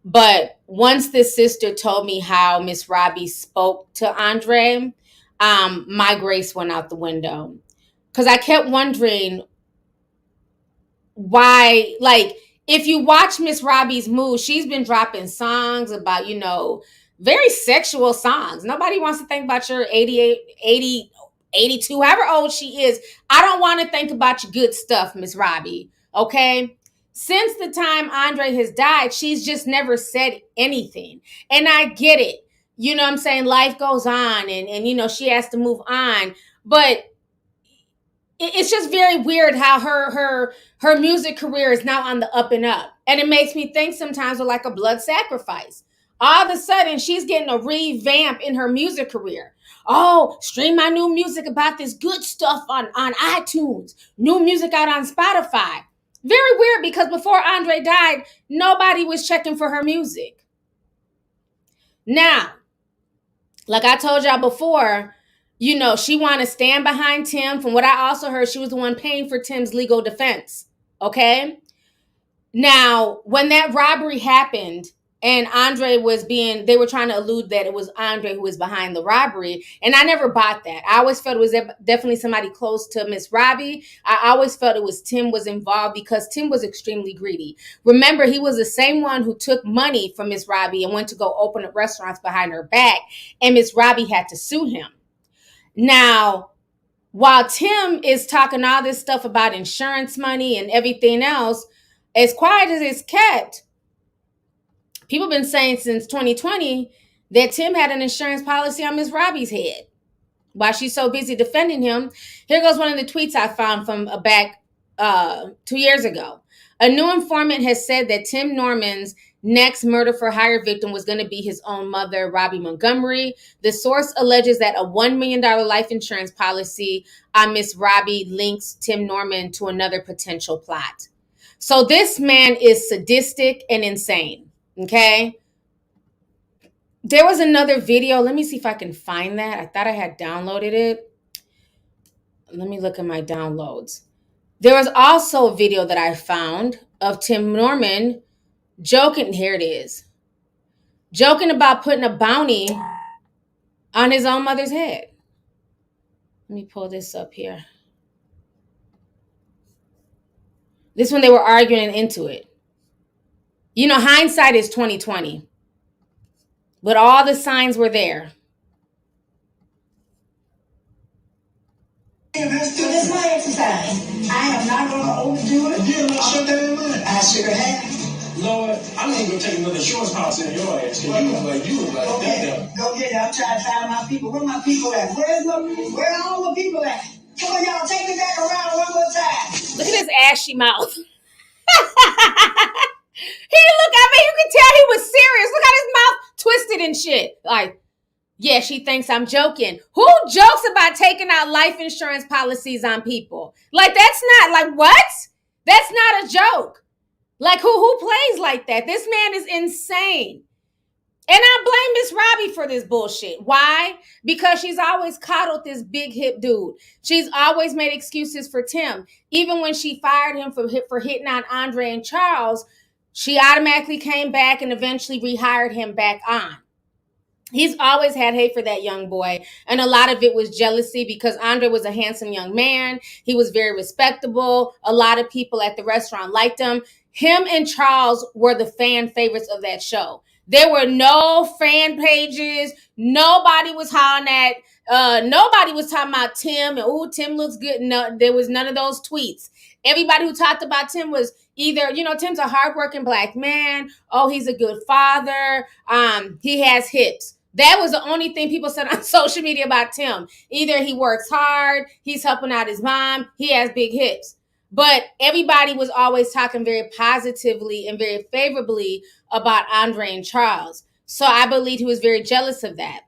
But once this sister told me how Miss Robbie spoke to Andre, my grace went out the window. Because I kept wondering why, like, if you watch Miss Robbie's moves, she's been dropping songs about, very sexual songs. Nobody wants to think about your 88, 80, 82, however old she is. I don't want to think about your good stuff, Miss Robbie. Okay? Since the time Andre has died, she's just never said anything. And I get it. You know what I'm saying? Life goes on and she has to move on. But it's just very weird how her music career is now on the up and up. And it makes me think sometimes of like a blood sacrifice. All of a sudden, she's getting a revamp in her music career. Oh, stream my new music about this good stuff on iTunes. New music out on Spotify. Very weird, because before Andre died, nobody was checking for her music. Now, like I told y'all before, she wanted to stand behind Tim. From what I also heard, she was the one paying for Tim's legal defense. Okay? Now, when that robbery happened and Andre they were trying to allude that it was Andre who was behind the robbery. And I never bought that. I always felt it was definitely somebody close to Miss Robbie. I always felt it was Tim was involved, because Tim was extremely greedy. Remember, he was the same one who took money from Miss Robbie and went to go open up restaurants behind her back. And Miss Robbie had to sue him. Now, while Tim is talking all this stuff about insurance money and everything else, as quiet as it's kept, people have been saying since 2020 that Tim had an insurance policy on Miss Robbie's head. While she's so busy defending him, here goes one of the tweets I found from back 2 years ago. A new informant has said that Tim Norman's next murder for hire victim was going to be his own mother, Robbie Montgomery. The source alleges that a $1 million life insurance policy on Miss Robbie links Tim Norman to another potential plot. So this man is sadistic and insane, okay? There was another video. Let me see if I can find that. I thought I had downloaded it. Let me look at my downloads. There was also a video that I found of Tim Norman joking. Here it is. Joking about putting a bounty on his own mother's head. Let me pull this up here. This one they were arguing into it. You know, hindsight is 2020. But all the signs were there. This is my exercise. I am not going to overdo it. You have shut that in mind. I sure have. Lord, I'm going to go take another shorts house in your ass. Because you was like, okay, go get it. I'm trying to find my people. Where my people at? Where are all the people at? Come on, y'all, take me back around one more time. Look at his ashy mouth. You can tell he was serious. Look at his mouth twisted and shit. Like, yeah, she thinks I'm joking. Who jokes about taking out life insurance policies on people? Like, that's not, like, what? That's not a joke. Like, who plays like that? This man is insane. And I blame Miss Robbie for this bullshit. Why? Because she's always coddled this big hip dude. She's always made excuses for Tim. Even when she fired him for hitting on Andre and Charles, she automatically came back and eventually rehired him back on. He's always had hate for that young boy. And a lot of it was jealousy because Andre was a handsome young man. He was very respectable. A lot of people at the restaurant liked him. Him and Charles were the fan favorites of that show. There were no fan pages. Nobody was hollering at, nobody was talking about Tim and, oh, Tim looks good. No, there was none of those tweets. Everybody who talked about Tim was either, Tim's a hardworking black man. Oh, he's a good father. He has hips. That was the only thing people said on social media about Tim. Either he works hard, he's helping out his mom, he has big hips. But everybody was always talking very positively and very favorably about Andre and Charles. So I believe he was very jealous of that.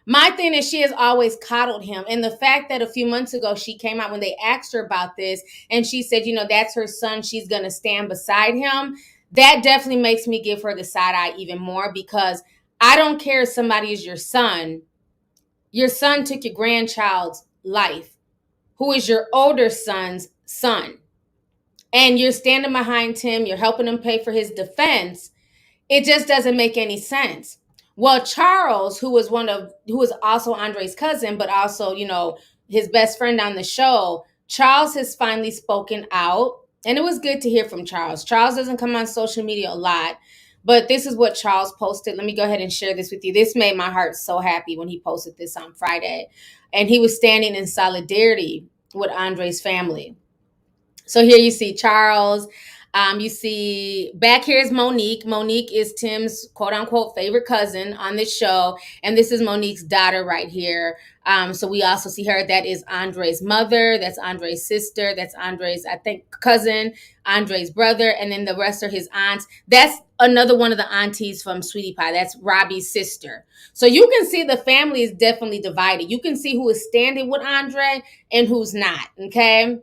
My thing is she has always coddled him. And the fact that a few months ago she came out when they asked her about this and she said, that's her son. She's going to stand beside him. That definitely makes me give her the side eye even more because I don't care if somebody is your son. Your son took your grandchild's life, who is your older son's son. And you're standing behind him. You're helping him pay for his defense. It just doesn't make any sense. Well, Charles, who was also Andre's cousin, but also, his best friend on the show, Charles has finally spoken out. And it was good to hear from Charles. Charles doesn't come on social media a lot, but this is what Charles posted. Let me go ahead and share this with you. This made my heart so happy when he posted this on Friday. And he was standing in solidarity with Andre's family. So here you see Charles. You see back here is Monique. Monique is Tim's quote unquote favorite cousin on this show. And this is Monique's daughter right here. So we also see her. That is Andre's mother. That's Andre's sister. That's Andre's, I think, cousin, Andre's brother. And then the rest are his aunts. That's another one of the aunties from Sweetie Pie. That's Robbie's sister. So you can see the family is definitely divided. You can see who is standing with Andre and who's not. Okay.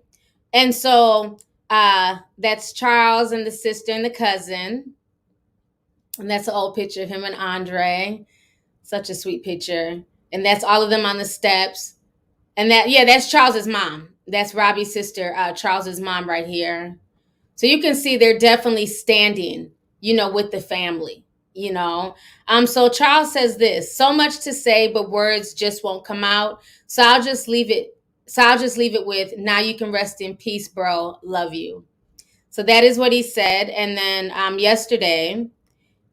And so that's Charles and the sister and the cousin. And that's an old picture of him and Andre. Such a sweet picture. And that's all of them on the steps. And that's Charles's mom. That's Robbie's sister, Charles's mom right here. So you can see they're definitely standing, with the family, So Charles says this, so much to say, but words just won't come out. So I'll just leave it with, now you can rest in peace, bro. Love you. So that is what he said. And then yesterday,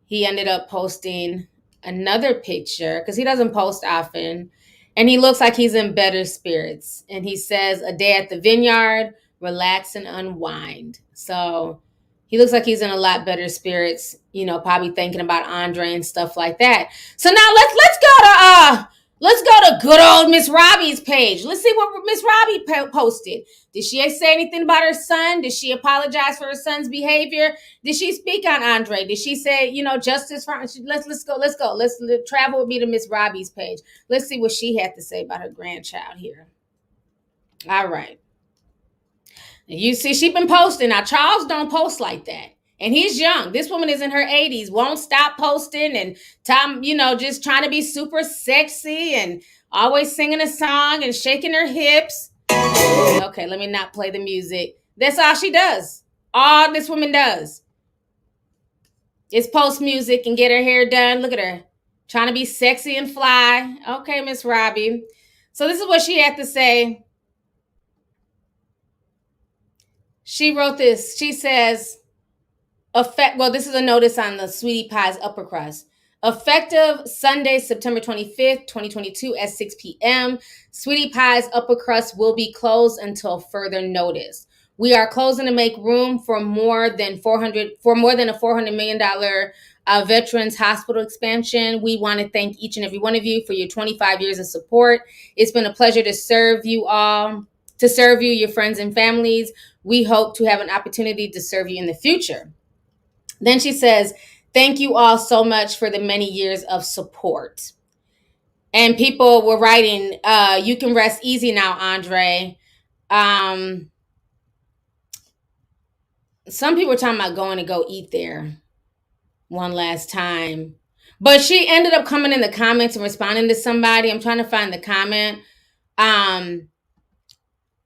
he ended up posting another picture because he doesn't post often. And he looks like he's in better spirits. And he says, a day at the vineyard, relax and unwind. So he looks like he's in a lot better spirits, probably thinking about Andre and stuff like that. So now let's go to good old Miss Robbie's page. Let's see what Miss Robbie posted. Did she say anything about her son? Did she apologize for her son's behavior? Did she speak on Andre? Did she say, justice for? Let's go. Let's travel with me to Miss Robbie's page. Let's see what she had to say about her grandchild here. All right. You see, she been posting. Now, Charles don't post like that. And he's young. This woman is in her 80s, won't stop posting and Tom, just trying to be super sexy and always singing a song and shaking her hips. Okay, let me not play the music. That's all she does. All this woman does is post music and get her hair done. Look at her, trying to be sexy and fly. Okay, Miss Robbie. So this is what she had to say. She wrote this. She says, this is a notice on the Sweetie Pie's upper crust. Effective Sunday, September 25th, 2022 at 6 p.m., Sweetie Pie's upper crust will be closed until further notice. We are closing to make room for more than a $400 million Veterans Hospital expansion. We want to thank each and every one of you for your 25 years of support. It's been a pleasure to serve you, your friends and families. We hope to have an opportunity to serve you in the future. Then she says, thank you all so much for the many years of support. And people were writing, you can rest easy now, Andre. Some people were talking about going to go eat there one last time. But she ended up coming in the comments and responding to somebody. I'm trying to find the comment.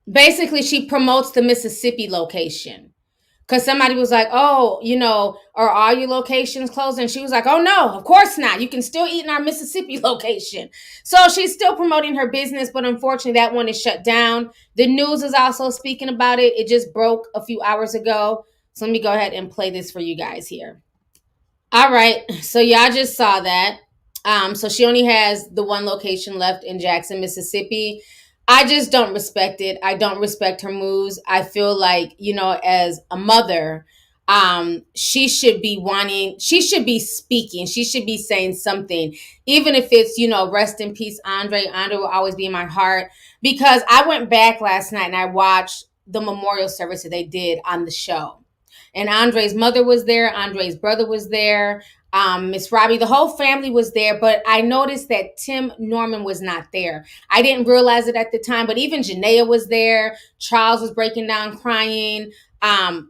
Basically, she promotes the Mississippi location. Because somebody was like, are all your locations closed? And she was like, oh, no, of course not. You can still eat in our Mississippi location. So she's still promoting her business, but unfortunately, that one is shut down. The news is also speaking about it. It just broke a few hours ago. So let me go ahead and play this for you guys here. All right. So y'all just saw that. So she only has the one location left in Jackson, Mississippi. I just don't respect it. I don't respect her moves. I feel like, as a mother, she should be speaking. She should be saying something, even if it's, rest in peace, Andre. Andre will always be in my heart, because I went back last night and I watched the memorial service that they did on the show. And Andre's mother was there. Andre's brother was there. Miss Robbie, the whole family was there, but I noticed that Tim Norman was not there. I didn't realize it at the time, but even Janaea was there. Charles was breaking down crying.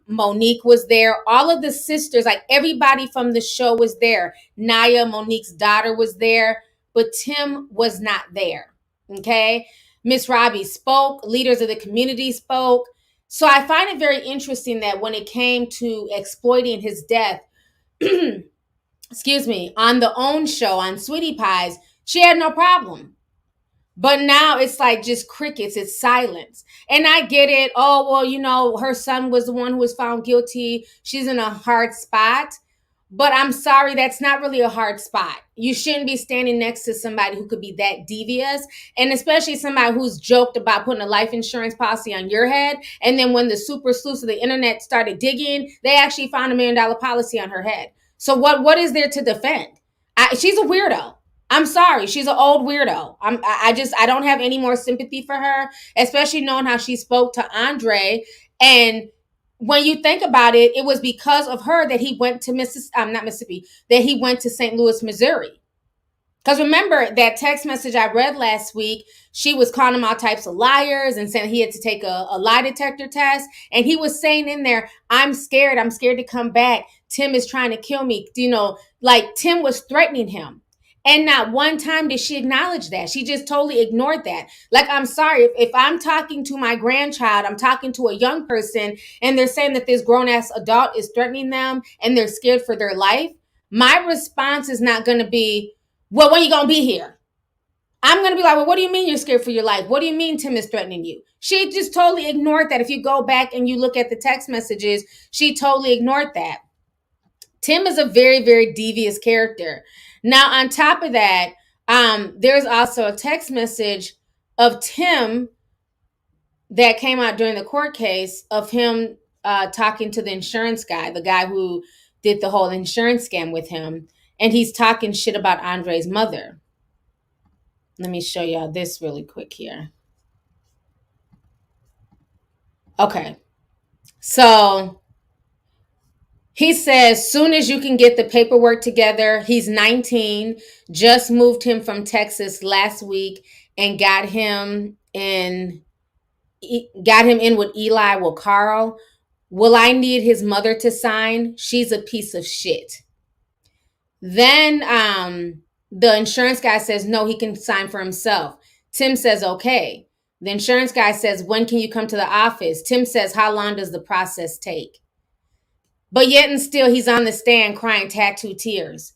Monique was there. All of the sisters, like everybody from the show was there. Naya, Monique's daughter, was there, but Tim was not there. Okay. Miss Robbie spoke. Leaders of the community spoke. So I find it very interesting that when it came to exploiting his death, on the OWN show on Sweetie Pies, she had no problem. But now it's like just crickets, it's silence. And I get it. Oh, well, her son was the one who was found guilty. She's in a hard spot. But I'm sorry, that's not really a hard spot. You shouldn't be standing next to somebody who could be that devious, and especially somebody who's joked about putting a life insurance policy on your head. And then when the super sleuths of the internet started digging, they actually found $1 million policy on her head. So what is there to defend? She's a weirdo. I'm sorry. She's an old weirdo. I don't have any more sympathy for her, especially knowing how she spoke to Andre. And when you think about it, it was because of her that he went to that he went to St. Louis, Missouri. Because remember that text message I read last week, she was calling him all types of liars and saying he had to take a lie detector test. And he was saying in there, I'm scared to come back. Tim is trying to kill me. Like Tim was threatening him. And not one time did she acknowledge that. She just totally ignored that. Like, I'm sorry, if I'm talking to my grandchild, I'm talking to a young person, and they're saying that this grown-ass adult is threatening them and they're scared for their life, my response is not going to be, well, when are you going to be here? I'm going to be like, well, what do you mean you're scared for your life? What do you mean Tim is threatening you? She just totally ignored that. If you go back and you look at the text messages, she totally ignored that. Tim is a very, very devious character. Now, on top of that, there's also a text message of Tim that came out during the court case of him talking to the insurance guy, the guy who did the whole insurance scam with him. And he's talking shit about Andre's mother. Let me show y'all this really quick here. Okay. So he says, soon as you can get the paperwork together, he's 19, just moved him from Texas last week and got him in with Eli, with Carl. Will I need his mother to sign? She's a piece of shit. Then the insurance guy says, no, he can sign for himself. Tim says, okay. The insurance guy says, when can you come to the office? Tim says, how long does the process take? But yet and still, he's on the stand crying tattoo tears.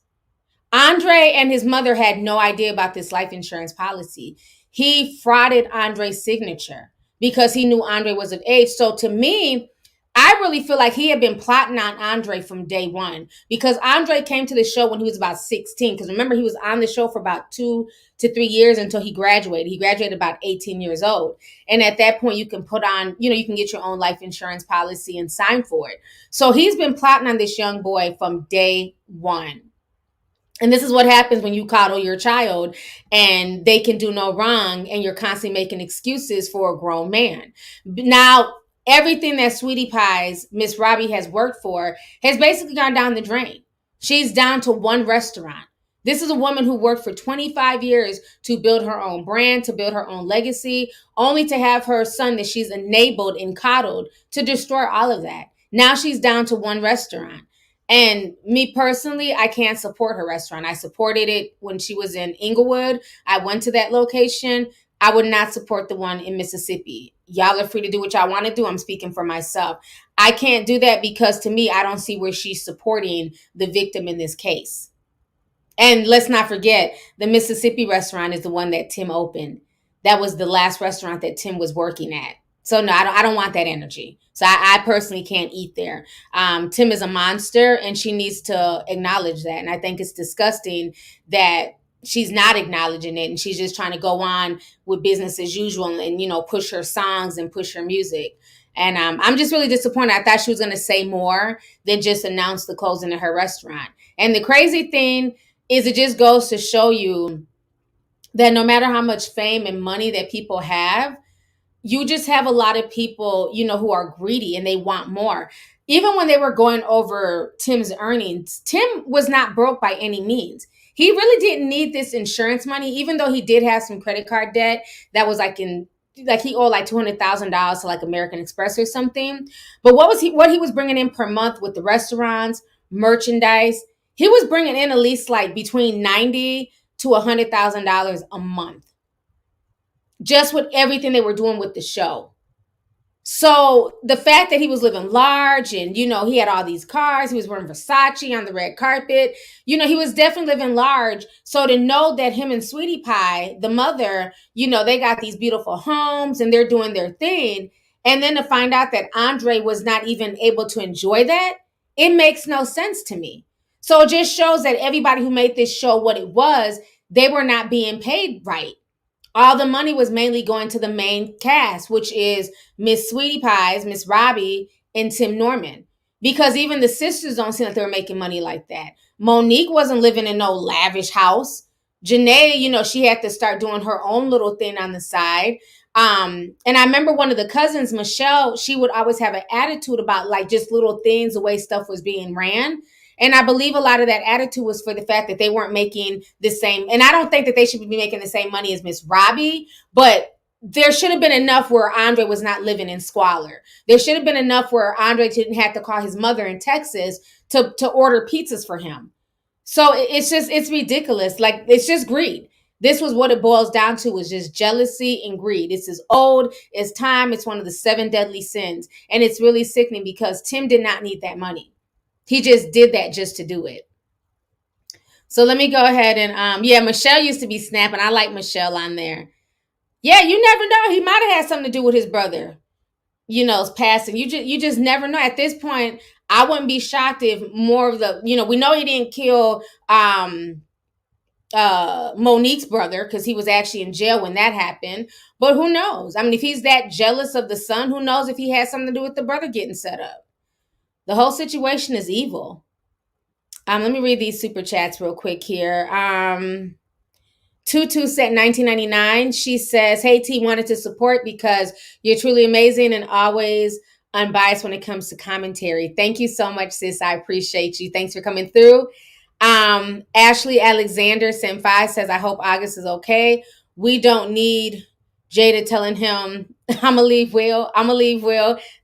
Andre and his mother had no idea about this life insurance policy. He frauded Andre's signature because he knew Andre was of age. So to me, I really feel like he had been plotting on Andre from day one, because Andre came to the show when he was about 16. Because remember, he was on the show for about 2 to 3 years until he graduated. He graduated about 18 years old. And at that point, you can put on, you can get your own life insurance policy and sign for it. So he's been plotting on this young boy from day one. And this is what happens when you coddle your child and they can do no wrong and you're constantly making excuses for a grown man. Now, everything that Sweetie Pie's Miss Robbie has worked for has basically gone down the drain. She's down to one restaurant. This is a woman who worked for 25 years to build her own brand, to build her own legacy, only to have her son that she's enabled and coddled to destroy all of that. Now she's down to one restaurant. And me personally, I can't support her restaurant. I supported it when she was in Inglewood. I went to that location. I would not support the one in Mississippi. Y'all are free to do what y'all want to do. I'm speaking for myself. I can't do that because to me, I don't see where she's supporting the victim in this case. And let's not forget, the Mississippi restaurant is the one that Tim opened. That was the last restaurant that Tim was working at. So no, I don't want that energy. So I personally can't eat there. Tim is a monster and she needs to acknowledge that. And I think it's disgusting that she's not acknowledging it and she's just trying to go on with business as usual and, push her songs and push her music. And I'm just really disappointed. I thought she was going to say more than just announce the closing of her restaurant. And the crazy thing is, it just goes to show you that no matter how much fame and money that people have, you just have a lot of people, who are greedy and they want more. Even when they were going over Tim's earnings, Tim was not broke by any means. He really didn't need this insurance money, even though he did have some credit card debt that was he owed like $200,000 to like American Express or something. But what he was bringing in per month with the restaurants, merchandise, he was bringing in at least like between $90,000 to $100,000 a month, just with everything they were doing with the show. So the fact that he was living large and, he had all these cars, he was wearing Versace on the red carpet, he was definitely living large. So to know that him and Sweetie Pie, the mother, they got these beautiful homes and they're doing their thing. And then to find out that Andre was not even able to enjoy that, it makes no sense to me. So it just shows that everybody who made this show what it was, they were not being paid right. All the money was mainly going to the main cast, which is Miss Sweetie Pie's, Miss Robbie, and Tim Norman. Because even the sisters don't seem like they were making money like that. Monique wasn't living in no lavish house. Janae, she had to start doing her own little thing on the side. And I remember one of the cousins, Michelle, she would always have an attitude about like just little things, the way stuff was being ran. And I believe a lot of that attitude was for the fact that they weren't making the same. And I don't think that they should be making the same money as Miss Robbie, but there should have been enough where Andre was not living in squalor. There should have been enough where Andre didn't have to call his mother in Texas to order pizzas for him. So it's ridiculous. Like, it's just greed. This was what it boils down to, was just jealousy and greed. It's as old as time. It's one of the 7 deadly sins. And it's really sickening because Tim did not need that money. He just did that just to do it. So let me go ahead and, Michelle used to be snapping. I like Michelle on there. Yeah, you never know. He might have had something to do with his brother, passing. You just never know. At this point, I wouldn't be shocked if more of the, we know he didn't kill Monique's brother because he was actually in jail when that happened. But who knows? I mean, if he's that jealous of the son, who knows if he has something to do with the brother getting set up? The whole situation is evil. Let me read these super chats real quick here. Tutu sent 1999. She says, hey T, wanted to support because you're truly amazing and always unbiased when it comes to commentary. Thank you so much, sis. I appreciate you. Thanks for coming through. Ashley Alexander sent 5, says, I hope August is okay. We don't need Jada telling him I'ma leave Will.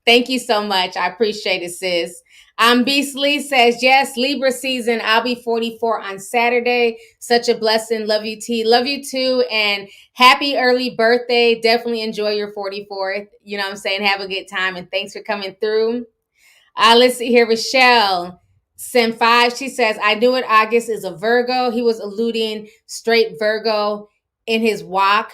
Thank you so much. I appreciate it, sis. Beastly says, yes, Libra season. I'll be 44 on Saturday. Such a blessing. Love you, T. Love you too. And happy early birthday. Definitely enjoy your 44th. You know what I'm saying? Have a good time. And thanks for coming through. Let's see here. Rochelle sent 5. She says, I knew it. August is a Virgo. He was alluding straight Virgo in his walk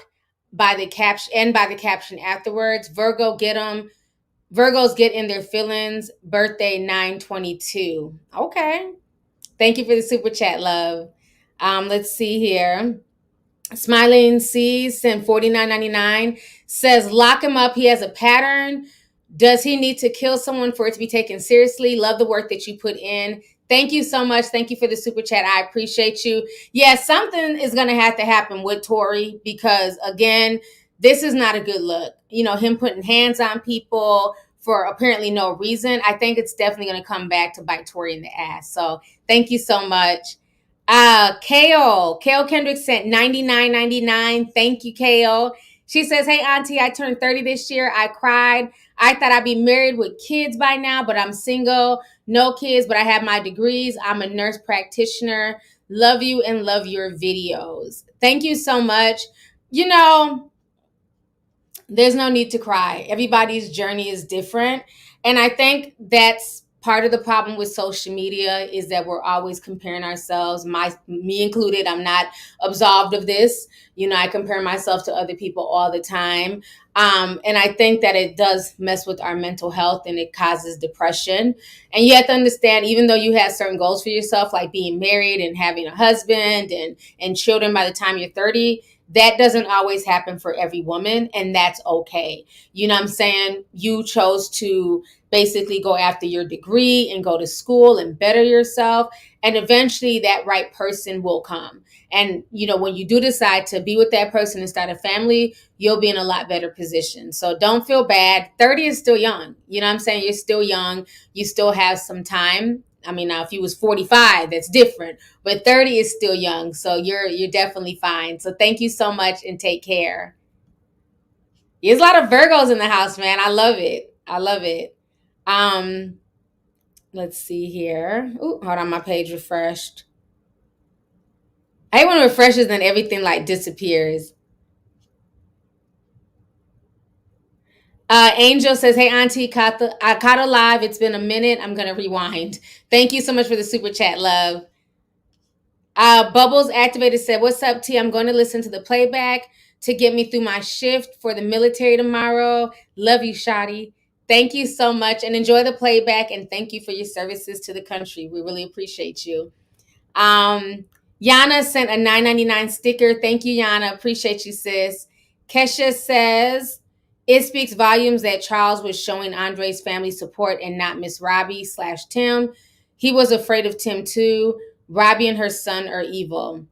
by the caption afterwards. Virgos get in their feelings. Birthday 9/22. Okay. Thank you for the super chat, love. Let's see here. Smiling Seas sent $49.99. Says, lock him up. He has a pattern. Does he need to kill someone for it to be taken seriously? Love the work that you put in. Thank you so much. Thank you for the super chat. I appreciate you. Yes, something is going to have to happen with Tory because, again, this is not a good look. You know, him putting hands on people for apparently no reason. I think it's definitely going to come back to bite Tory in the ass. So thank you so much. Kale Kendrick sent $99.99. Thank you, Kale. She says, hey, Auntie, I turned 30 this year. I cried. I thought I'd be married with kids by now, but I'm single. No kids, but I have my degrees. I'm a nurse practitioner. Love you and love your videos. Thank you so much. You know, there's no need to cry. Everybody's journey is different. And I think that's part of the problem with social media is that we're always comparing ourselves, me included. I'm not absolved of this. You know, I compare myself to other people all the time. And I think that it does mess with our mental health and it causes depression. And you have to understand, even though you have certain goals for yourself, like being married and having a husband and children by the time you're 30, that doesn't always happen for every woman, and that's okay. You know what I'm saying? You chose to basically go after your degree and go to school and better yourself, and eventually that right person will come. And, you know, when you do decide to be with that person and start a family, you'll be in a lot better position. So don't feel bad. 30 is still young. You know what I'm saying? You're still young. You still have some time. I mean, now if you was 45, that's different, but 30 is still young. So you're definitely fine. So thank you so much and take care. There's a lot of Virgos in the house, man. I love it. I love it. Let's see here. Ooh, hold on, my page refreshed. I hate when it refreshes and everything like disappears. Angel says, hey, Auntie, I caught a live. It's been a minute. I'm going to rewind. Thank you so much for the super chat, love. Bubbles Activated said, what's up, T? I'm going to listen to the playback to get me through my shift for the military tomorrow. Love you, Shadi. Thank you so much and enjoy the playback. And thank you for your services to the country. We really appreciate you. Yana sent a $9.99 sticker. Thank you, Yana. Appreciate you, sis. Kesha says, it speaks volumes that Charles was showing Andre's family support and not Miss Robbie / Tim. He was afraid of Tim too. Robbie and her son are evil.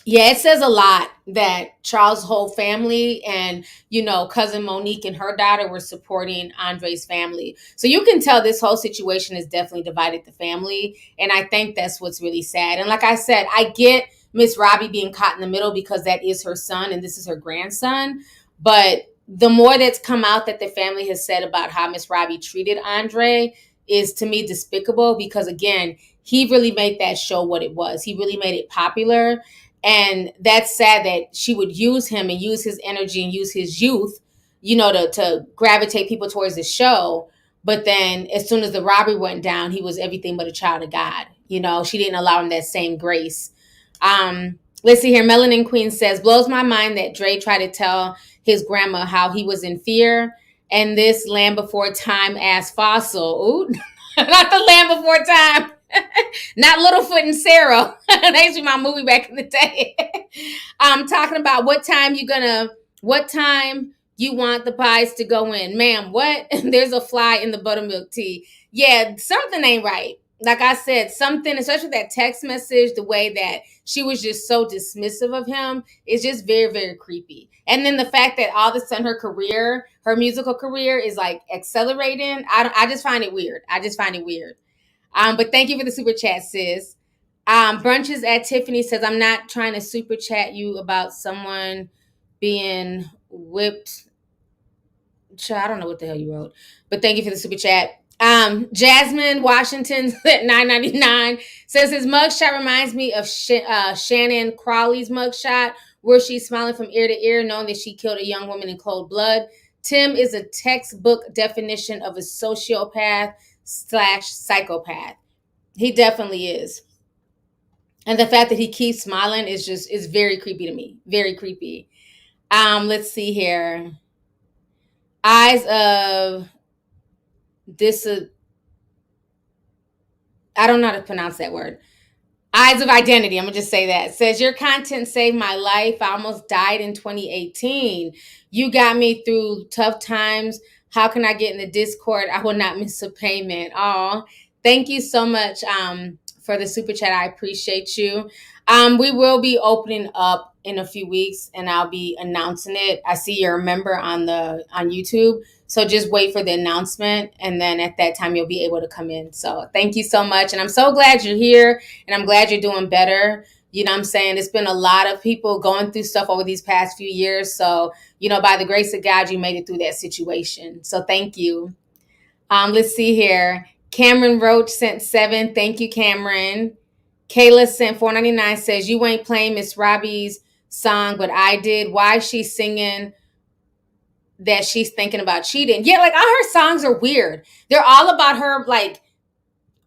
Yeah, it says a lot that Charles' whole family and, you know, cousin Monique and her daughter were supporting Andre's family. So you can tell this whole situation has definitely divided the family. And I think that's what's really sad. And like I said, I get Miss Robbie being caught in the middle because that is her son and this is her grandson. But the more that's come out that the family has said about how Miss Robbie treated Andre is, to me, despicable because, again, he really made that show what it was. He really made it popular. And that's sad that she would use him and use his energy and use his youth, you know, to gravitate people towards the show. But then as soon as the robbery went down, he was everything but a child of God. You know, she didn't allow him that same grace. Let's see here. Melanin Queen says, blows my mind that Dre tried to tell his grandma how he was in fear. And this Land Before Time ass fossil. Ooh, not the Land Before Time. Not Littlefoot and Sarah. That used to be my movie back in the day. I'm talking about what time you want the pies to go in. Ma'am, what? There's a fly in the buttermilk tea. Yeah, something ain't right. like I said, something, especially that text message, the way that she was just so dismissive of him is just very, very creepy. And then the fact that all of a sudden her musical career is like accelerating, I just find it weird. I just find it weird. But thank you for the super chat, sis. Brunches at Tiffany says, I'm not trying to super chat you about someone being whipped. I don't know what the hell you wrote, but thank you for the super chat. Jasmine Washington at $9.99 says his mugshot reminds me of Shannon Crawley's mugshot, where she's smiling from ear to ear, knowing that she killed a young woman in cold blood. Tim is a textbook definition of a sociopath / psychopath. He definitely is. And the fact that he keeps smiling is very creepy to me. Very creepy. Let's see here. Eyes of this. I don't know how to pronounce that word. Eyes of Identity. I'm gonna just say that. Says your content saved my life. I almost died in 2018. You got me through tough times. How can I get in the Discord? I will not miss a payment. Oh, thank you so much for the super chat. I appreciate you. We will be opening up in a few weeks, and I'll be announcing it. I see you're a member on YouTube, so just wait for the announcement, and then at that time you'll be able to come in. So thank you so much, and I'm so glad you're here, and I'm glad you're doing better. You know what I'm saying? It's been a lot of people going through stuff over these past few years. So, by the grace of God, you made it through that situation. So thank you. Let's see here. Cameron Roach sent 7. Thank you, Cameron. Kayla sent $4.99, says, you ain't playing Miss Robbie's song, but I did. Why is she singing that she's thinking about cheating? Yeah, like all her songs are weird. They're all about her, like,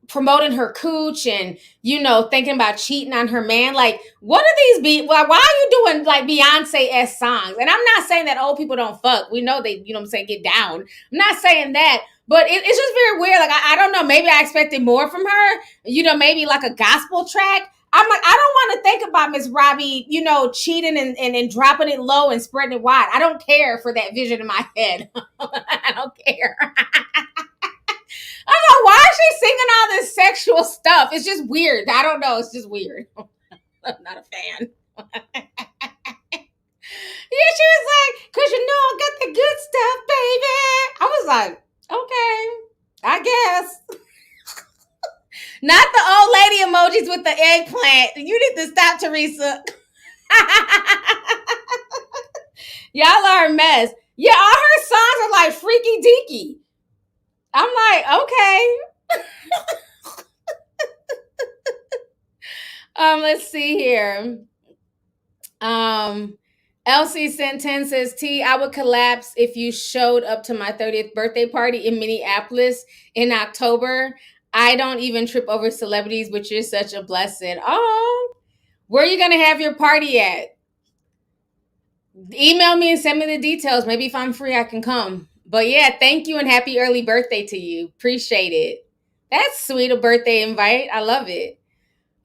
promoting her cooch and, thinking about cheating on her man. Like, what are these why are you doing like Beyonce-esque songs? And I'm not saying that old people don't fuck. We know they, get down. I'm not saying that. But it's just very weird. Like, I don't know. Maybe I expected more from her. Maybe like a gospel track. I'm like, I don't want to think about Miss Robbie, cheating and dropping it low and spreading it wide. I don't care for that vision in my head. I don't care. I don't know, why is she singing all this sexual stuff? It's just weird. I don't know. It's just weird. I'm not a fan. Yeah, she was like, because I got the good stuff, baby. I was like, okay, I guess. Not the old lady emojis with the eggplant. You need to stop, Teresa. Y'all are a mess. Yeah, all her songs are like freaky deaky. I'm like, okay. Let's see here. Elsie sent 10 says, T, I would collapse if you showed up to my 30th birthday party in Minneapolis in October. I don't even trip over celebrities, but you're such a blessing. Oh, where are you going to have your party at? Email me and send me the details. Maybe if I'm free, I can come. But yeah, thank you and happy early birthday to you. Appreciate it. That's sweet, a birthday invite. I love it.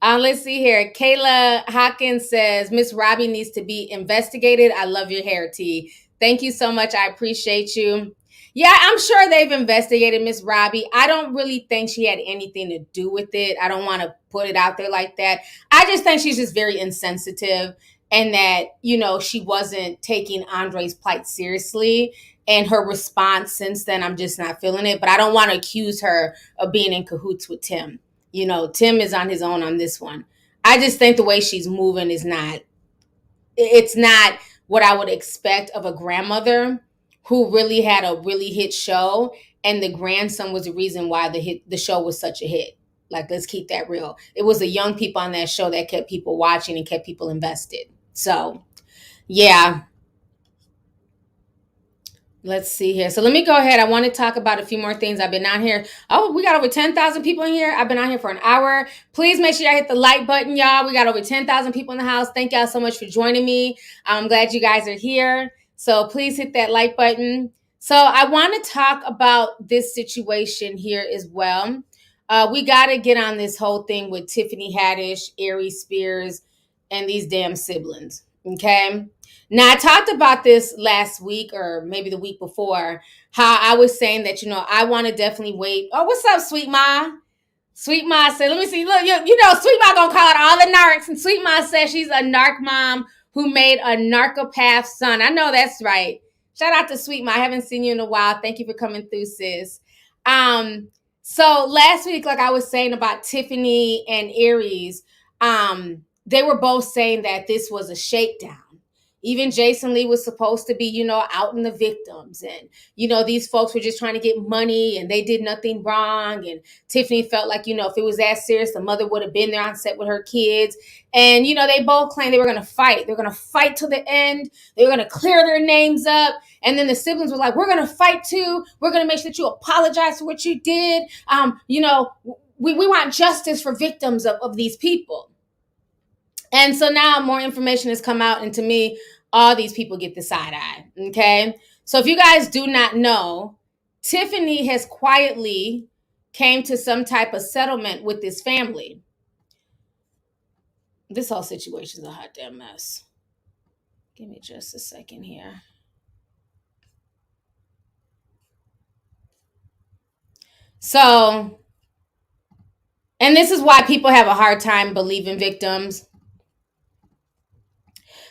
Let's see here. Kayla Hawkins says, Miss Robbie needs to be investigated. I love your hair, T. Thank you so much. I appreciate you. Yeah, I'm sure they've investigated Miss Robbie. I don't really think she had anything to do with it. I don't want to put it out there like that. I just think she's just very insensitive and that, she wasn't taking Andre's plight seriously. And her response since then, I'm just not feeling it. But I don't want to accuse her of being in cahoots with Tim. Tim is on his own on this one. I just think the way she's moving it's not what I would expect of a grandmother who really had a really hit show. And the grandson was the reason why the show was such a hit. Like, let's keep that real. It was the young people on that show that kept people watching and kept people invested. So, yeah. Let's see here. So let me go ahead. I want to talk about a few more things. I've been out here. Oh, we got over 10,000 people in here. I've been out here for an hour. Please make sure y'all hit the like button, y'all. We got over 10,000 people in the house. Thank y'all so much for joining me. I'm glad you guys are here. So please hit that like button. So I want to talk about this situation here as well. We got to get on this whole thing with Tiffany Haddish, Aries Spears, and these damn siblings. Okay. Now, I talked about this last week or maybe the week before, how I was saying that, I want to definitely wait. Oh, what's up, sweet ma? Sweet Ma said, let me see. Look, you know, Sweet Ma gonna call it all the narcs. And Sweet Ma says she's a narc mom who made a narcopath son. I know that's right. Shout out to Sweet Ma. I haven't seen you in a while. Thank you for coming through, sis. So last week, like I was saying about Tiffany and Aries, they were both saying that this was a shakedown. Even Jason Lee was supposed to be, you know, out in the victims. And, you know, these folks were just trying to get money and they did nothing wrong. And Tiffany felt like, you know, if it was that serious, the mother would have been there on set with her kids. And, you know, they both claimed they were going to fight. They were going to fight till the end. They were going to clear their names up. And then the siblings were like, we're going to fight too. We're going to make sure that you apologize for what you did. You know, we want justice for victims of these people. And so now more information has come out. And to me, all these people get the side eye. Okay. So if you guys do not know, Tiffany has quietly came to some type of settlement with this family. This whole situation is a hot damn mess. Give me just a second here. So, and this is why people have a hard time believing victims.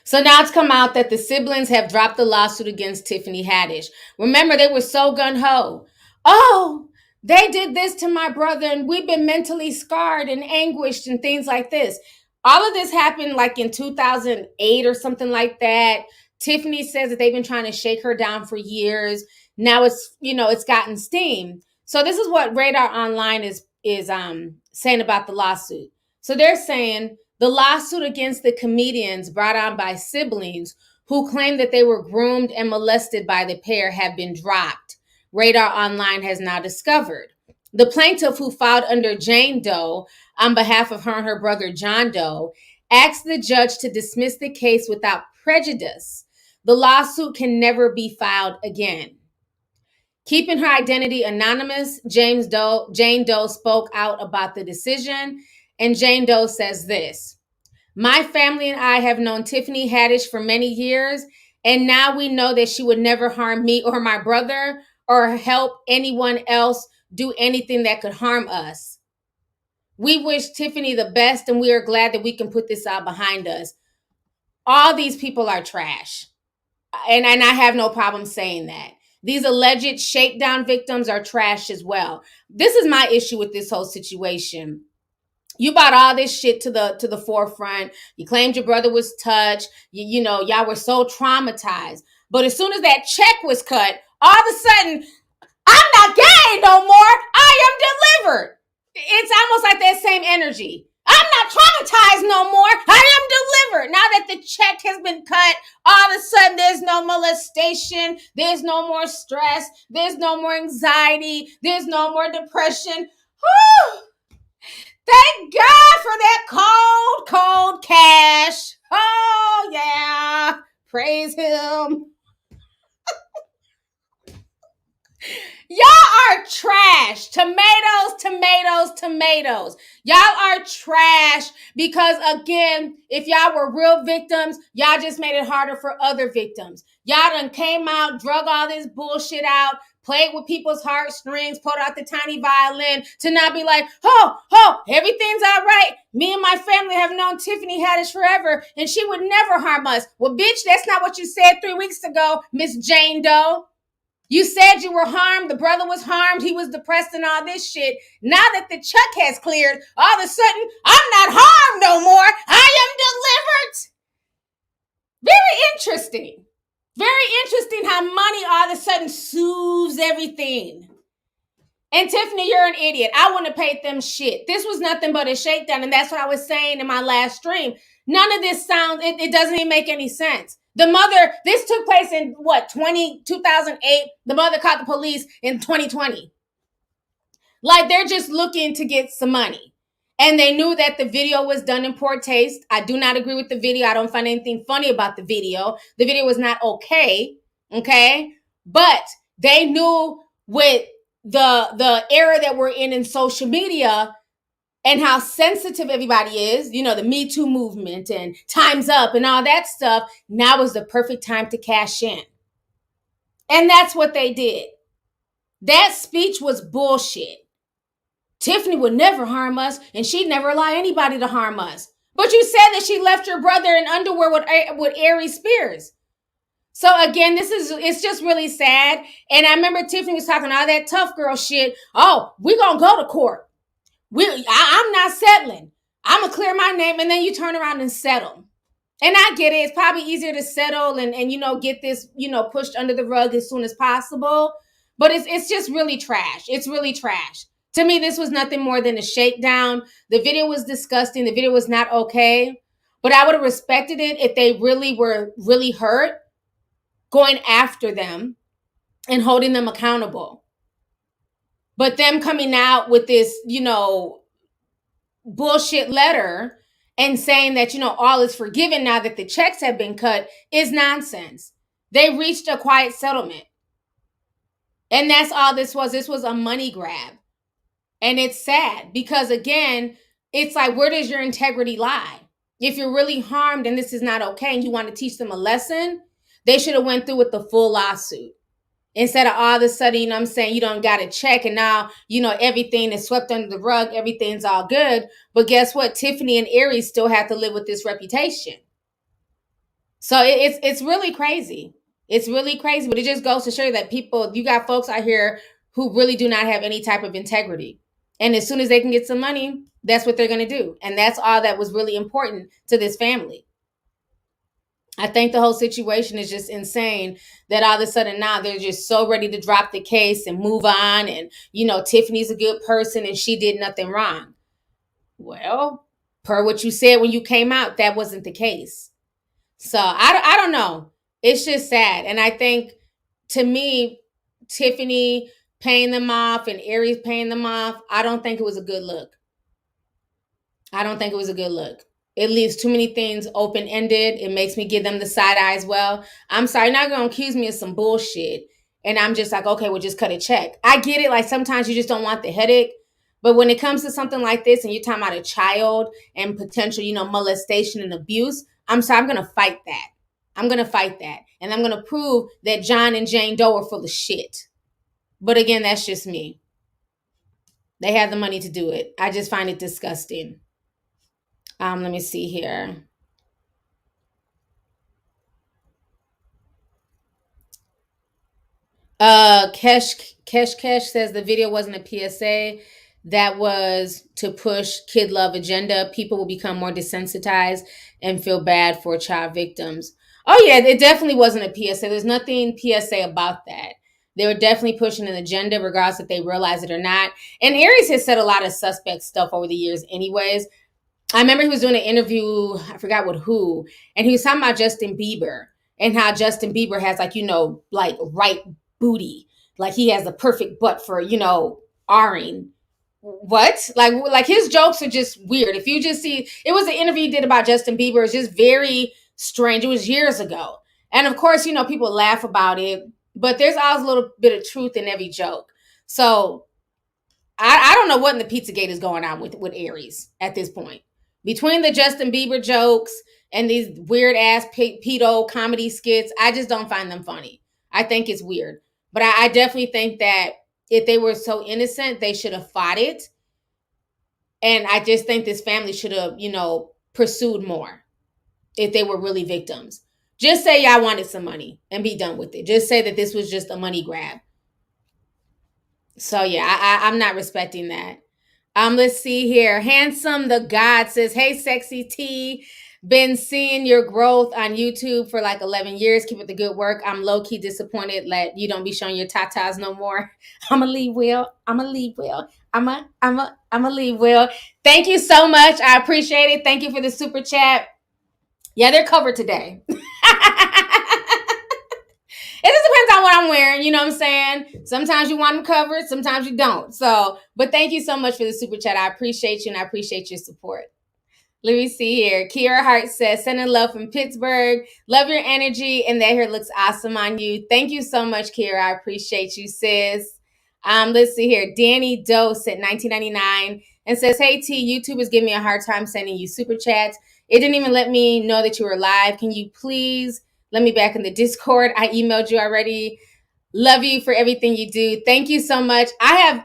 So now it's come out that the siblings have dropped the lawsuit against Tiffany Haddish. Remember, they were so gung-ho. Oh, they did this to my brother and we've been mentally scarred and anguished and things like this. All of this happened like in 2008 or something like that. Tiffany says that they've been trying to shake her down for years. Now it's, you know, it's gotten steam. So this is what Radar Online is saying about the lawsuit. So they're saying the lawsuit against the comedians brought on by siblings who claim that they were groomed and molested by the pair have been dropped, Radar Online has now discovered. The plaintiff, who filed under Jane Doe on behalf of her and her brother John Doe, asked the judge to dismiss the case without prejudice. The lawsuit can never be filed again. Keeping her identity anonymous, Jane Doe spoke out about the decision, and Jane Doe says this: my family and I have known Tiffany Haddish for many years, and now we know that she would never harm me or my brother or help anyone else do anything that could harm us. We wish Tiffany the best, and we are glad that we can put this out behind us. All these people are trash, and I have no problem saying that. These alleged shakedown victims are trash as well. This is my issue with this whole situation. You brought all this shit to the forefront. You claimed your brother was touched. You know, y'all were so traumatized. But as soon as that check was cut, all of a sudden, I'm not gay no more. I am delivered. It's almost like that same energy. I'm not traumatized no more. I am delivered. Now that the check has been cut, all of a sudden there's no molestation. There's no more stress. There's no more anxiety. There's no more depression. Whew. Thank God for that cold, cold cash. Oh, yeah. Praise him. Y'all are trash. Tomatoes, tomatoes, tomatoes. Y'all are trash because, again, if y'all were real victims, y'all just made it harder for other victims. Y'all done came out, drug all this bullshit out, played with people's heartstrings, pulled out the tiny violin to not be like, everything's all right. Me and my family have known Tiffany Haddish forever, and she would never harm us. Well, bitch, that's not what you said 3 weeks ago, Miss Jane Doe. You said you were harmed. The brother was harmed. He was depressed and all this shit. Now that the check has cleared, all of a sudden, I'm not harmed no more. I am delivered. Very interesting. Very interesting how money all of a sudden soothes everything. And Tiffany, you're an idiot. I wouldn't have paid them shit. This was nothing but a shakedown. And that's what I was saying in my last stream. None of this sounds, it doesn't even make any sense. The mother, this took place in 2008. The mother caught the police in 2020. Like, they're just looking to get some money. And they knew that the video was done in poor taste. I do not agree with the video. I don't find anything funny about the video. The video was not okay. But they knew with the era that we're in social media and how sensitive everybody is, you know, the Me Too movement and Time's Up and all that stuff, now is the perfect time to cash in. And that's what they did. That speech was bullshit. Tiffany would never harm us, and she'd never allow anybody to harm us. But you said that she left your brother in underwear with Aries Spears. So again, it's just really sad. And I remember Tiffany was talking all that tough girl shit. Oh, we're gonna go to court. I'm not settling. I'm gonna clear my name, and then you turn around and settle. And I get it. It's probably easier to settle and get this, pushed under the rug as soon as possible. But it's just really trash. It's really trash. To me, this was nothing more than a shakedown. The video was disgusting. The video was not okay. But I would have respected it if they really were really hurt, going after them and holding them accountable. But them coming out with this, bullshit letter and saying that, all is forgiven now that the checks have been cut is nonsense. They reached a quiet settlement. And that's all this was. This was a money grab. And it's sad because, again, it's like, where does your integrity lie? If you're really harmed and this is not okay and you want to teach them a lesson, they should have went through with the full lawsuit. Instead of all of a sudden, you don't got to check and now, everything is swept under the rug. Everything's all good. But guess what? Tiffany and Aries still have to live with this reputation. So it's really crazy. It's really crazy. But it just goes to show you that you got folks out here who really do not have any type of integrity. And as soon as they can get some money, that's what they're going to do. And that's all that was really important to this family. I think the whole situation is just insane that all of a sudden now they're just so ready to drop the case and move on. And, Tiffany's a good person and she did nothing wrong. Well, per what you said when you came out, that wasn't the case. So I don't know. It's just sad. And I think, to me, Tiffany paying them off and Aries paying them off, I don't think it was a good look. I don't think it was a good look. It leaves too many things open-ended. It makes me give them the side eye as well. I'm sorry, you're not going to accuse me of some bullshit. And I'm just like, okay, we'll just cut a check. I get it. Like, sometimes you just don't want the headache. But when it comes to something like this and you're talking about a child and potential, molestation and abuse, I'm sorry, I'm going to fight that. I'm going to fight that. And I'm going to prove that John and Jane Doe are full of shit. But again, that's just me. They have the money to do it. I just find it disgusting. Let me see here. Kesh says the video wasn't a PSA. That was to push kid love agenda. People will become more desensitized and feel bad for child victims. Oh yeah, it definitely wasn't a PSA. There's nothing PSA about that. They were definitely pushing an agenda, regardless if they realize it or not. And Aries has said a lot of suspect stuff over the years anyways. I remember he was doing an interview, I forgot with who, and he was talking about Justin Bieber and how Justin Bieber has like right booty. Like he has the perfect butt for, R-ing. What? Like his jokes are just weird. If you just see, it was an interview he did about Justin Bieber. It's just very strange. It was years ago. And of course, people laugh about it, but there's always a little bit of truth in every joke. So I don't know what in the Pizzagate is going on with Aries at this point. Between the Justin Bieber jokes and these weird ass pedo comedy skits, I just don't find them funny. I think it's weird. But I definitely think that if they were so innocent, they should have fought it. And I just think this family should have, pursued more if they were really victims. Just say y'all wanted some money and be done with it. Just say that this was just a money grab. So yeah, I'm not respecting that. Let's see here. Handsome the God says, hey, sexy T. Been seeing your growth on YouTube for like 11 years. Keep up the good work. I'm low-key disappointed that you don't be showing your tatas no more. I'm a leave, Will. I'm a leave, Will. I'm a leave, Will. Thank you so much. I appreciate it. Thank you for the super chat. Yeah, they're covered today. It just depends on what I'm wearing, you know what I'm saying? Sometimes you want them covered, sometimes you don't. So, but thank you so much for the super chat. I appreciate you and I appreciate your support. Let me see here. Kiera Hart says, sending love from Pittsburgh. Love your energy and that hair looks awesome on you. Thank you so much, Kiera. I appreciate you, sis. Let's see here. Danny Dose at 1999 and says, hey, T, YouTube is giving me a hard time sending you super chats. It didn't even let me know that you were live. Can you please let me back in the Discord? I emailed you already. Love you for everything you do. Thank you so much. I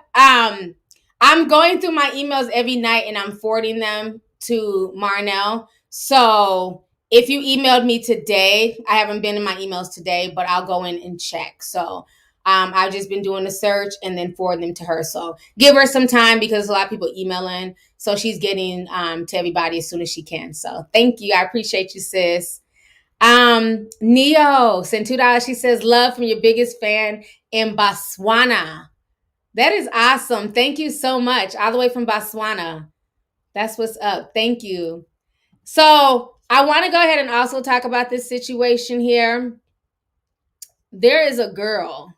I'm going through my emails every night and I'm forwarding them to Marnell. So if you emailed me today, I haven't been in my emails today, but I'll go in and check. So I've just been doing the search and then forward them to her. So give her some time because a lot of people emailing. So she's getting to everybody as soon as she can. So thank you. I appreciate you, sis. Neo sent $2. She says, love from your biggest fan in Botswana. That is awesome. Thank you so much. All the way from Botswana. That's what's up. Thank you. So I want to go ahead and also talk about this situation here. There is a girl.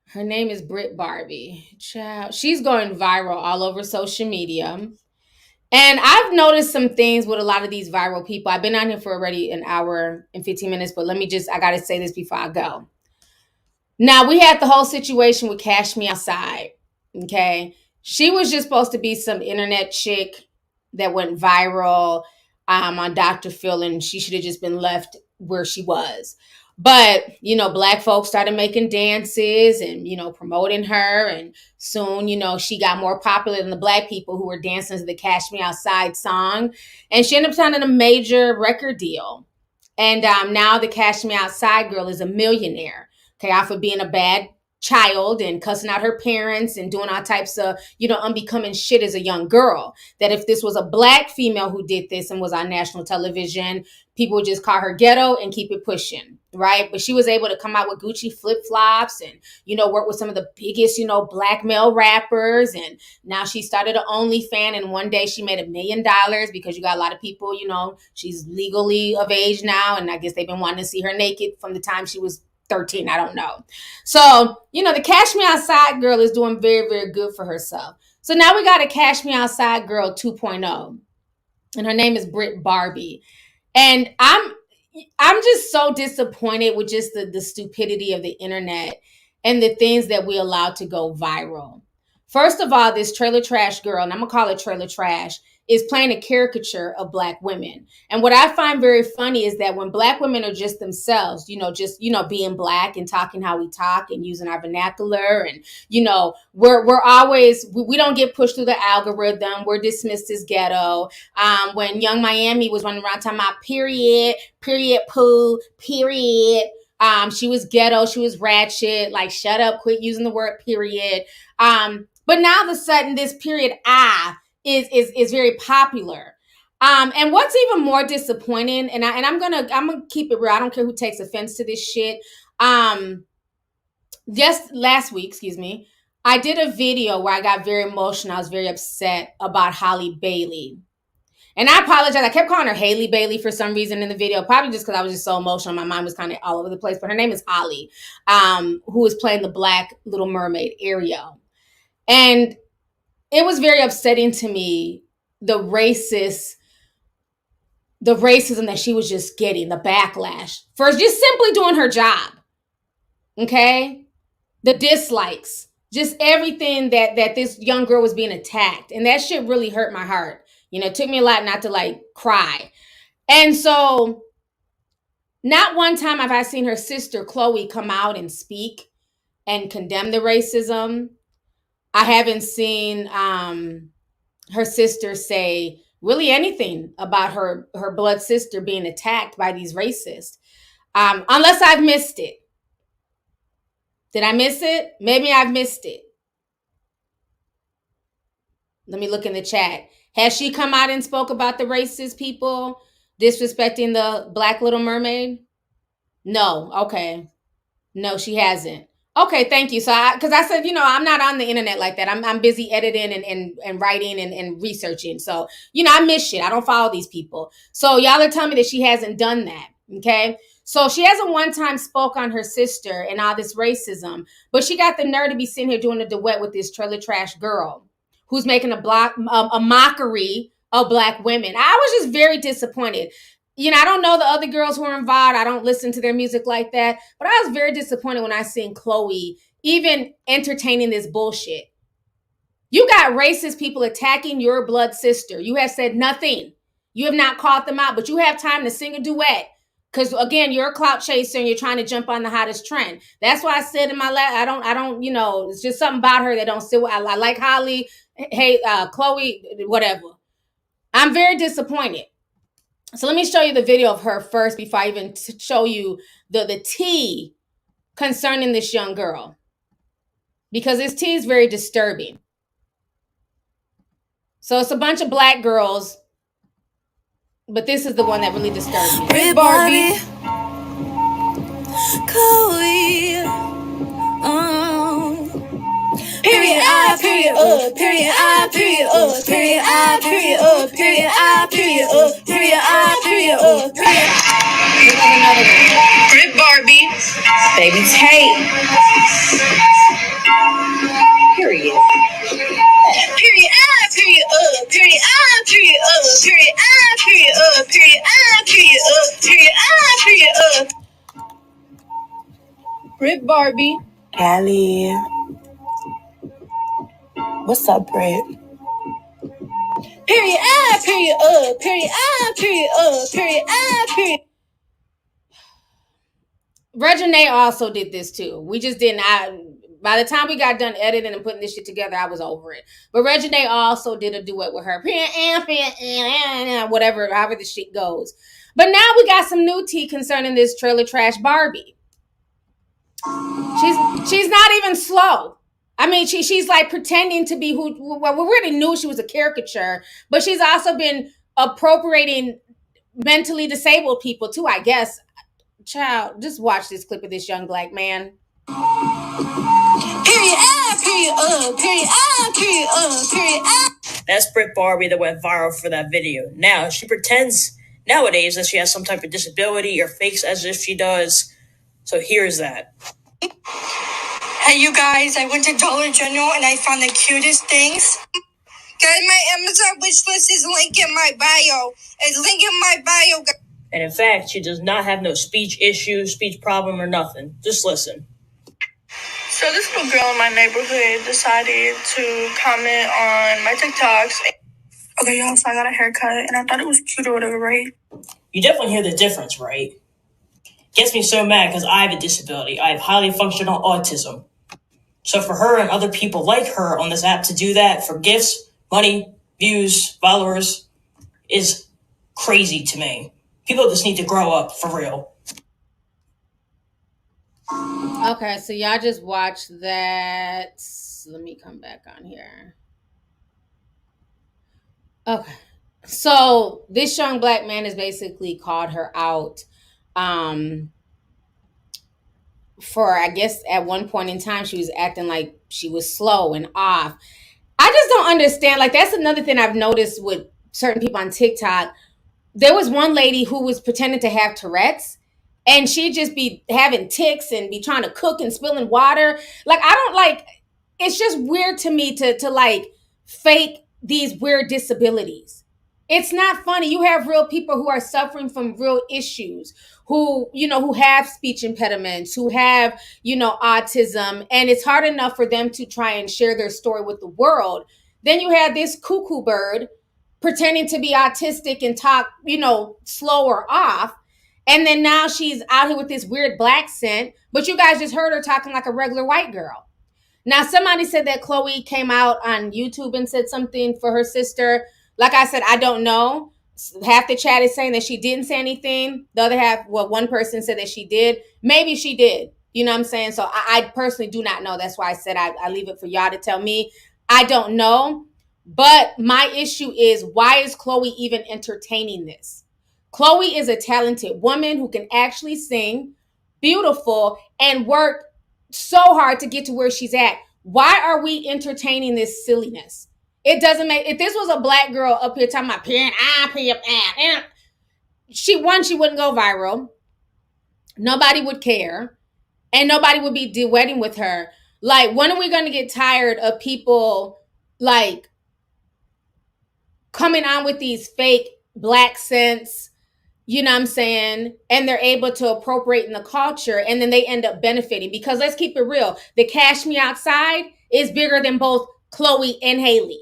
Her name is Brit Barbie. Child, she's going viral all over social media. And I've noticed some things with a lot of these viral people. I've been on here for already an hour and 15 minutes, but I got to say this before I go. Now, we had the whole situation with Cash Me Outside, okay? She was just supposed to be some internet chick that went viral on Dr. Phil, and she should have just been left where she was. But, Black folks started making dances and, promoting her. And soon, she got more popular than the Black people who were dancing to the Cash Me Outside song. And she ended up signing a major record deal. And now the Cash Me Outside girl is a millionaire. Okay, off of being a bad child and cussing out her parents and doing all types of, unbecoming shit as a young girl. That if this was a Black female who did this and was on national television, people would just call her ghetto and keep it pushing, right? But she was able to come out with Gucci flip-flops and, work with some of the biggest, Black male rappers. And now she started an OnlyFans, and one day she made $1 million because you got a lot of people, she's legally of age now. And I guess they've been wanting to see her naked from the time she was 13. I don't know. So, the Cash Me Outside girl is doing very, very good for herself. So now we got a Cash Me Outside girl 2.0, and her name is Brit Barbie. And I'm just so disappointed with just the stupidity of the internet and the things that we allow to go viral. First of all, this trailer trash girl, and I'm going to call it trailer trash, is playing a caricature of Black women. And what I find very funny is that when Black women are just themselves, being Black and talking how we talk and using our vernacular, and, we're always, we don't get pushed through the algorithm. We're dismissed as ghetto. When Young Miami was running around talking about period poo, period. She was ghetto. She was ratchet. Like, shut up, quit using the word period. But now all of a sudden this period is very popular. And what's even more disappointing, and I'm gonna keep it real. I don't care who takes offense to this shit. Just last week, I did a video where I got very emotional. I was very upset about Holly Bailey. And I apologize. I kept calling her Haley Bailey for some reason in the video, probably just because I was just so emotional. My mind was kind of all over the place. But her name is Holly, who is playing the Black Little Mermaid, Ariel. And it was very upsetting to me, the racism that she was just getting, the backlash for just simply doing her job. Okay? The dislikes, just everything that this young girl was being attacked. And that shit really hurt my heart. It took me a lot not to cry. And so not one time have I seen her sister Chloe come out and speak and condemn the racism. I haven't seen her sister say really anything about her blood sister being attacked by these racists. Unless I've missed it. Did I miss it? Maybe I've missed it. Let me look in the chat. Has she come out and spoke about the racist people disrespecting the Black Little Mermaid? No. Okay. No, she hasn't. Okay, thank you. So, because I said, I'm not on the internet like that. I'm busy editing and writing and researching. So, I miss shit. I don't follow these people. So, y'all are telling me that she hasn't done that. Okay. So, she hasn't one time spoke on her sister and all this racism, but she got the nerve to be sitting here doing a duet with this trailer trash girl who's making a mockery of Black women. I was just very disappointed. I don't know the other girls who are involved. I don't listen to their music like that. But I was very disappointed when I seen Chloe even entertaining this bullshit. You got racist people attacking your blood sister. You have said nothing. You have not called them out, but you have time to sing a duet Because again, you're a clout chaser and you're trying to jump on the hottest trend. That's why I said in my I don't, it's just something about her that don't sit with. I like Holly, hey, Chloe, whatever. I'm very disappointed. So let me show you the video of her first before I even show you the tea concerning this young girl. Because this tea is very disturbing. So it's a bunch of black girls, but this is the one that really disturbs me. Brit Barbie, Chloe, period I, period period I, period period I, period period I, period period I, period period. Brit Barbie, baby Tate. Period. Period I, period period I, period period I, period period I, period period I, period Brit Barbie. Callie, what's up, Brit? Period I, period period I, period period I, period. Reginae also did this too. We just didn't. By the time we got done editing and putting this shit together, I was over it. But Reginae also did a duet with her. Whatever, however the shit goes. But now we got some new tea concerning this trailer trash Barbie. She's not even slow. I mean, she's like pretending to be who. Well, we already knew she was a caricature, but she's also been appropriating mentally disabled people too, I guess. Child, just watch this clip of this young black man. Period I, period period I, period period I. That's Brit Barbie that went viral for that video. Now, she pretends nowadays that she has some type of disability or fakes as if she does. So here's that. Hey, you guys, I went to Dollar General and I found the cutest things. Guys, my Amazon wish list is linked in my bio. It's linked in my bio, guys. And in fact, she does not have no speech issue, speech problem, or nothing. Just listen. So this little girl in my neighborhood decided to comment on my TikToks. Okay, y'all, so I got a haircut and I thought it was cute or whatever, right? You definitely hear the difference, right? Gets me so mad because I have a disability. I have highly functional autism. So for her and other people like her on this app to do that for gifts, money, views, followers is crazy to me. People just need to grow up for real. Okay, so y'all just watched that. Let me come back on here. Okay. So this young black man has basically called her out for, I guess at one point in time, she was acting like she was slow and off. I just don't understand. Like, that's another thing I've noticed with certain people on TikTok. There was one lady who was pretending to have Tourette's, and she'd just be having tics and be trying to cook and spilling water. Like, I don't like, it's just weird to me to like fake these weird disabilities. It's not funny. You have real people who are suffering from real issues, who have speech impediments, who have, autism, and it's hard enough for them to try and share their story with the world. Then you have this cuckoo bird pretending to be autistic and talk, slow or off. And then now she's out here with this weird black scent, but you guys just heard her talking like a regular white girl. Now, somebody said that Chloe came out on YouTube and said something for her sister. Like I said, I don't know. Half the chat is saying that she didn't say anything. The other half, one person said that she did. Maybe she did. You know what I'm saying? So I personally do not know. That's why I said I leave it for y'all to tell me. I don't know. But my issue is, why is Chloe even entertaining this? Chloe is a talented woman who can actually sing, beautiful, and work so hard to get to where she's at. Why are we entertaining this silliness? It doesn't make, if this was a black girl up here talking about she wouldn't go viral. Nobody would care. And nobody would be duetting with her. Like, when are we going to get tired of people like coming on with these fake black scents, you know what I'm saying? And they're able to appropriate in the culture, and then they end up benefiting. Because let's keep it real. The Cash Me Outside is bigger than both Chloe and Haley.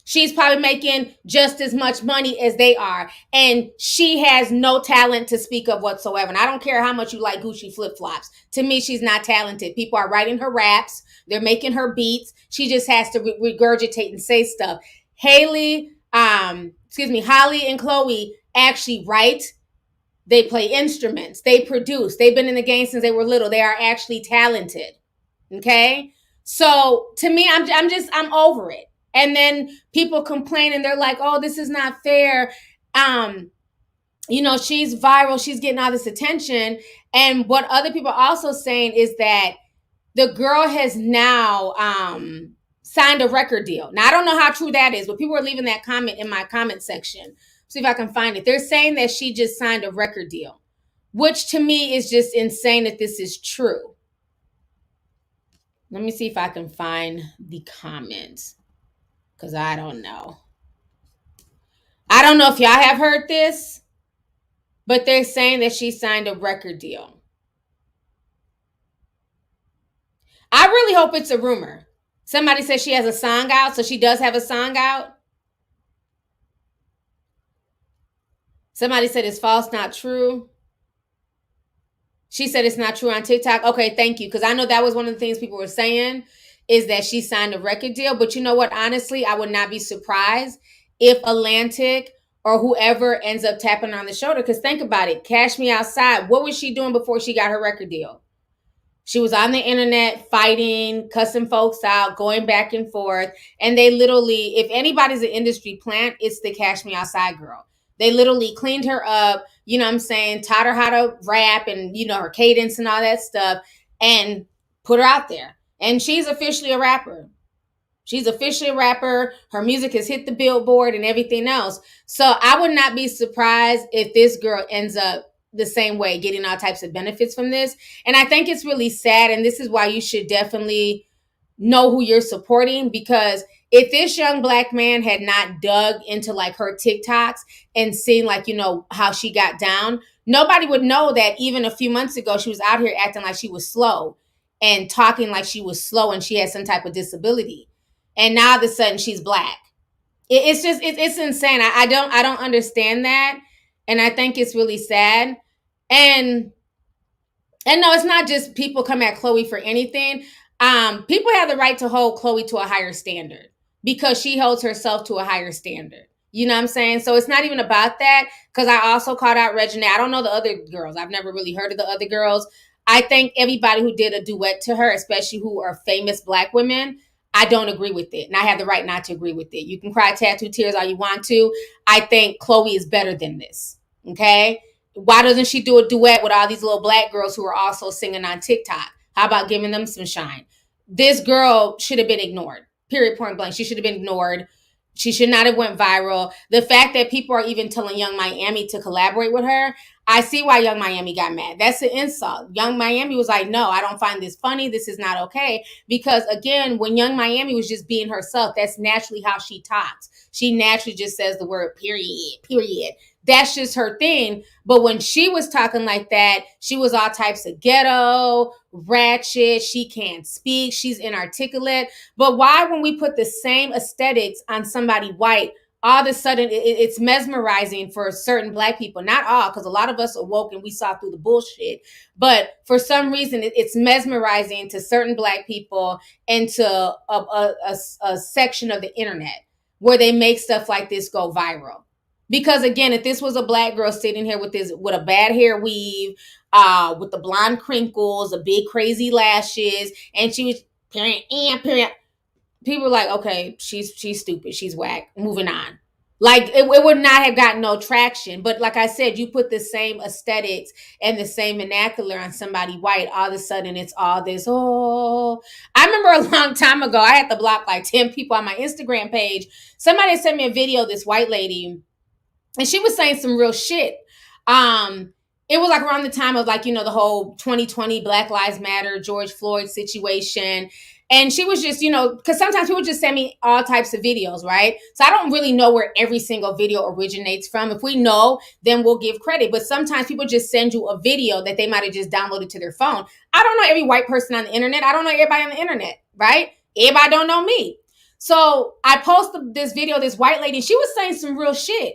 She's probably making just as much money as they are. And she has no talent to speak of whatsoever. And I don't care how much you like Gucci flip-flops. To me, she's not talented. People are writing her raps. They're making her beats. She just has to regurgitate and say stuff. Holly and Chloe actually write. They play instruments. They produce. They've been in the game since they were little. They are actually talented. Okay? So to me, I'm over it. And then people complain and they're like, oh, this is not fair. She's viral. She's getting all this attention. And what other people are also saying is that the girl has now signed a record deal. Now, I don't know how true that is, but people are leaving that comment in my comment section. See if I can find it. They're saying that she just signed a record deal, which to me is just insane that this is true. Let me see if I can find the comments, because I don't know. I don't know if y'all have heard this, but they're saying that she signed a record deal. I really hope it's a rumor. Somebody says she has a song out, so she does have a song out. Somebody said it's false, not true. She said it's not true on TikTok. Okay, thank you, because I know that was one of the things people were saying, is that she signed a record deal. But you know what? Honestly, I would not be surprised if Atlantic or whoever ends up tapping her on the shoulder. Because think about it. Cash Me Outside. What was she doing before she got her record deal? She was on the internet fighting, cussing folks out, going back and forth. And they literally, if anybody's an industry plant, it's the Cash Me Outside girl. They literally cleaned her up, you know what I'm saying, taught her how to rap and, her cadence and all that stuff, and put her out there. And she's officially a rapper. She's officially a rapper. Her music has hit the Billboard and everything else. So I would not be surprised if this girl ends up the same way, getting all types of benefits from this. And I think it's really sad. And this is why you should definitely know who you're supporting, because if this young Black man had not dug into like her TikToks and seen like, how she got down, nobody would know that even a few months ago, she was out here acting like she was slow and talking like she was slow and she had some type of disability. And now all of a sudden she's Black. It's just, it's insane. I don't understand that. And I think it's really sad. And no, it's not just people come at Chloe for anything. People have the right to hold Chloe to a higher standard because she holds herself to a higher standard. You know what I'm saying? So it's not even about that, because I also called out Regina. I don't know the other girls. I've never really heard of the other girls. I think everybody who did a duet to her, especially who are famous Black women, I don't agree with it. And I have the right not to agree with it. You can cry tattoo tears all you want to. I think Chloe is better than this. Okay? Why doesn't she do a duet with all these little Black girls who are also singing on TikTok? How about giving them some shine? This girl should have been ignored. Period, point blank. She should have been ignored. She should not have went viral. The fact that people are even telling Young Miami to collaborate with her, I see why Young Miami got mad. That's an insult. Young Miami was like, no, I don't find this funny. This is not okay. Because again, when Young Miami was just being herself, that's naturally how she talks. She naturally just says the word period. That's just her thing. But when she was talking like that, she was all types of ghetto, ratchet. She can't speak. She's inarticulate. But why, when we put the same aesthetics on somebody white, all of a sudden it's mesmerizing for certain Black people? Not all, because a lot of us are woke and we saw through the bullshit. But for some reason, it's mesmerizing to certain Black people and to a section of the internet where they make stuff like this go viral. Because again, if this was a Black girl sitting here with a bad hair weave, with the blonde crinkles, the big crazy lashes, and she was period, people were like, okay, she's stupid, she's whack, moving on. Like it would not have gotten no traction. But like I said, you put the same aesthetics and the same vernacular on somebody white, all of a sudden it's all this, oh. I remember a long time ago, I had to block like 10 people on my Instagram page. Somebody sent me a video, this white lady, and she was saying some real shit. It was like around the time of like, the whole 2020 Black Lives Matter, George Floyd situation. And she was just, because sometimes people just send me all types of videos, right? So I don't really know where every single video originates from. If we know, then we'll give credit. But sometimes people just send you a video that they might have just downloaded to their phone. I don't know every white person on the internet. I don't know everybody on the internet, right? Everybody don't know me. So I posted this video, this white lady, she was saying some real shit.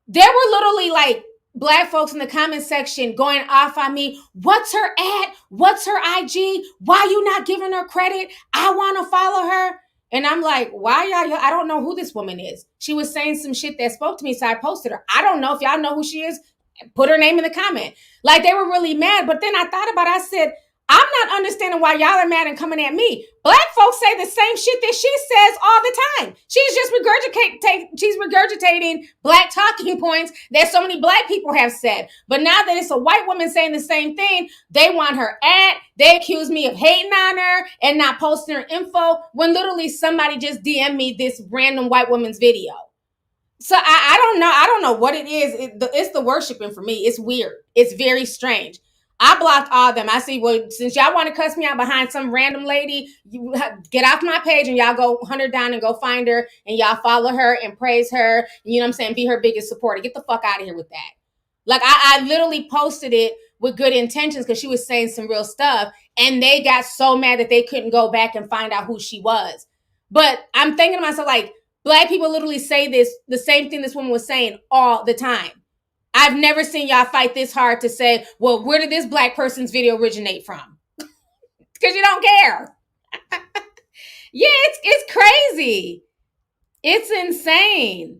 There were literally like black folks in the comment section going off on me. What's her ad? What's her IG? Why you not giving her credit? I want to follow her. And I'm like, why y'all? I don't know who this woman is. She was saying some shit that spoke to me, so I posted her. I don't know if y'all know who she is. Put her name in the comment. Like, they were really mad. But then I thought about it. I said, I'm not understanding why y'all are mad and coming at me. Black folks say the same shit that she says all the time. She's just regurgitating black talking points that so many black people have said. But now that it's a white woman saying the same thing, they want her ad. They accuse me of hating on her and not posting her info when literally somebody just DM'd me this random white woman's video. So I don't know. I don't know what it is. It's the worshiping for me. It's weird. It's very strange. I blocked all of them. I see, well, since y'all want to cuss me out behind some random lady, you get off my page and y'all go hunt her down and go find her and y'all follow her and praise her. You know what I'm saying? Be her biggest supporter. Get the fuck out of here with that. Like, I literally posted it with good intentions because she was saying some real stuff. And they got so mad that they couldn't go back and find out who she was. But I'm thinking to myself, like, black people literally say the same thing this woman was saying all the time. I've never seen y'all fight this hard to say, well, where did this black person's video originate from? Because you don't care. Yeah, it's crazy. It's insane.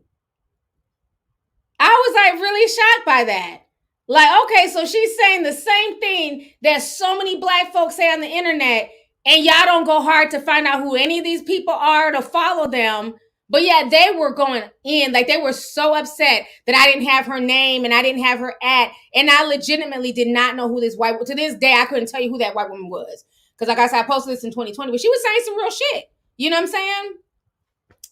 I was like really shocked by that. Like, okay, so she's saying the same thing that so many black folks say on the internet, and y'all don't go hard to find out who any of these people are to follow them. But yeah, they were going in, like they were so upset that I didn't have her name and I didn't have her at, and I legitimately did not know who this white, to this day, I couldn't tell you who that white woman was. Because like I said, I posted this in 2020, but she was saying some real shit. You know what I'm saying?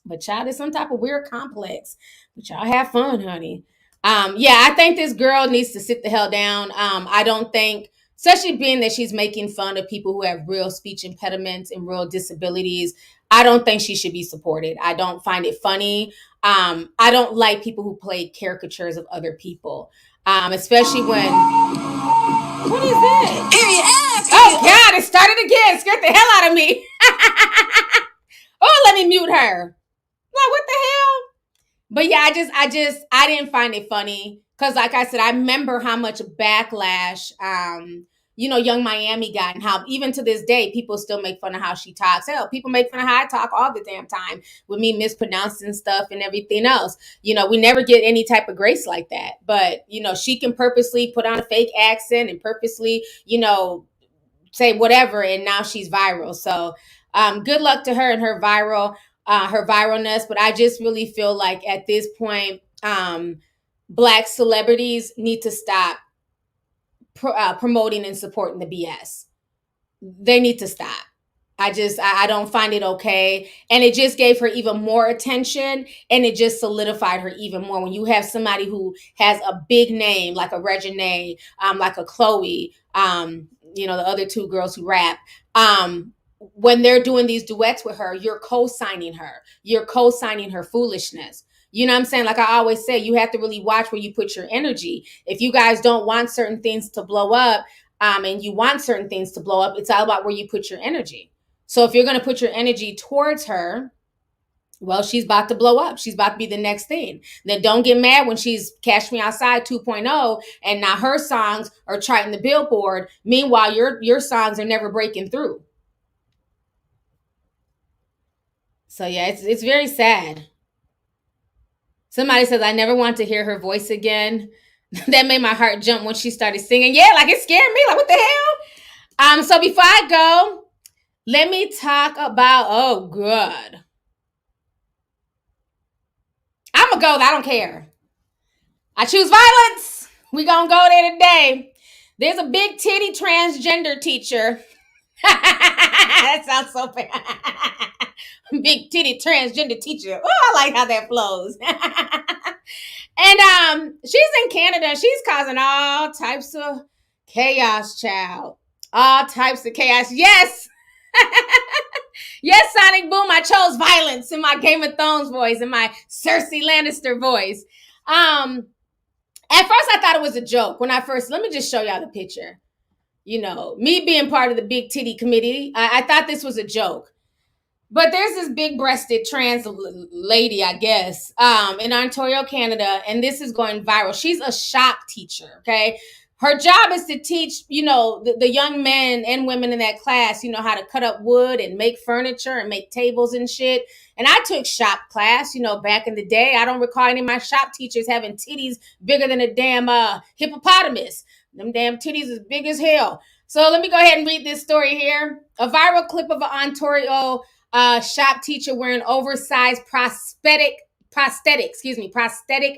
But child, is some type of weird complex. But y'all have fun, honey. Yeah, I think this girl needs to sit the hell down. I don't think, especially being that she's making fun of people who have real speech impediments and real disabilities, I don't think she should be supported. I don't find it funny. I don't like people who play caricatures of other people, especially when... What is that? Period. Oh, God, it started again. It scared the hell out of me. Oh, let me mute her. Like, what the hell? But yeah, I didn't find it funny. Because like I said, I remember how much backlash, Young Miami got, and how even to this day, people still make fun of how she talks. Hell, people make fun of how I talk all the damn time with me mispronouncing stuff and everything else. We never get any type of grace like that. But, she can purposely put on a fake accent and purposely, say whatever. And now she's viral. So good luck to her and her viralness. But I just really feel like at this point, Black celebrities need to stop promoting and supporting the BS. They need to stop. I don't find it okay. And it just gave her even more attention, and it just solidified her even more. When you have somebody who has a big name, like a Reginae, like a Chloe, the other two girls who rap, when they're doing these duets with her, you're co-signing her. You're co-signing her foolishness. You know what I'm saying? Like I always say, you have to really watch where you put your energy. If you guys don't want certain things to blow up, and you want certain things to blow up, it's all about where you put your energy. So if you're going to put your energy towards her, well, she's about to blow up. She's about to be the next thing. Then don't get mad when she's Cash Me Outside 2.0 and now her songs are charting the Billboard. Meanwhile, your songs are never breaking through. So yeah, it's very sad. Somebody says, I never want to hear her voice again. That made my heart jump when she started singing. Yeah, like it scared me. Like, what the hell? So before I go, let me talk about, oh, God. I'm going to go. I don't care. I choose violence. We going to go there today. There's a big titty transgender teacher. That sounds so bad. Big titty transgender teacher. Oh, I like how that flows. And she's in Canada. She's causing all types of chaos, child. All types of chaos. Yes. Yes, Sonic Boom. I chose violence in my Game of Thrones voice, in my Cersei Lannister voice. At first, I thought it was a joke. Let me just show y'all the picture. Me being part of the big titty committee, I thought this was a joke. But there's this big-breasted trans lady, I guess, in Ontario, Canada, and this is going viral. She's a shop teacher, okay? Her job is to teach, the young men and women in that class, how to cut up wood and make furniture and make tables and shit. And I took shop class, back in the day. I don't recall any of my shop teachers having titties bigger than a damn hippopotamus. Them damn titties is big as hell. So let me go ahead and read this story here. A viral clip of an Ontario shop teacher wearing oversized prosthetic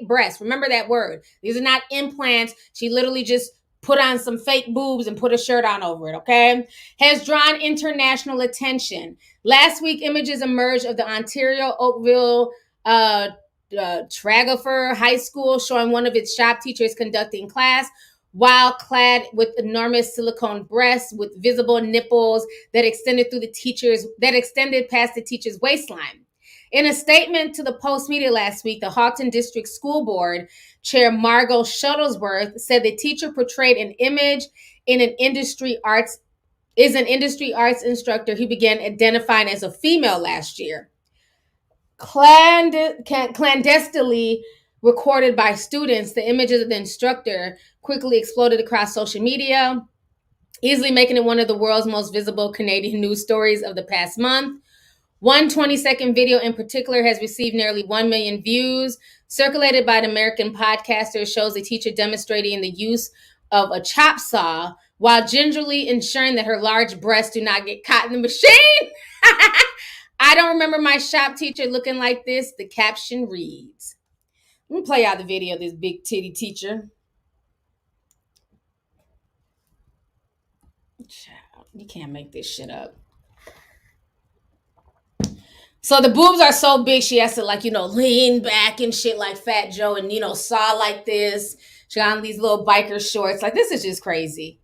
breasts. Remember that word. These are not implants. She literally just put on some fake boobs and put a shirt on over it, okay? Has drawn international attention. Last week, images emerged of the Ontario Oakville Tragaffer High School showing one of its shop teachers conducting class while clad with enormous silicone breasts with visible nipples that extended past the teacher's waistline. In a statement to the Post Media last week, the Halton District School Board Chair Margot Shuttlesworth said the teacher portrayed an image in an industry arts instructor who began identifying as a female last year. Clandestinely recorded by students, the images of the instructor quickly exploded across social media, easily making it one of the world's most visible Canadian news stories of the past month. One 20-second video in particular has received nearly 1 million views. Circulated by an American podcaster, shows a teacher demonstrating the use of a chop saw while gingerly ensuring that her large breasts do not get caught in the machine. I don't remember my shop teacher looking like this. The caption reads. Let me play out the video of this big titty teacher. Child, you can't make this shit up. So the boobs are so big, she has to lean back and shit like Fat Joe and, saw like this. She got on these little biker shorts. Like, this is just crazy.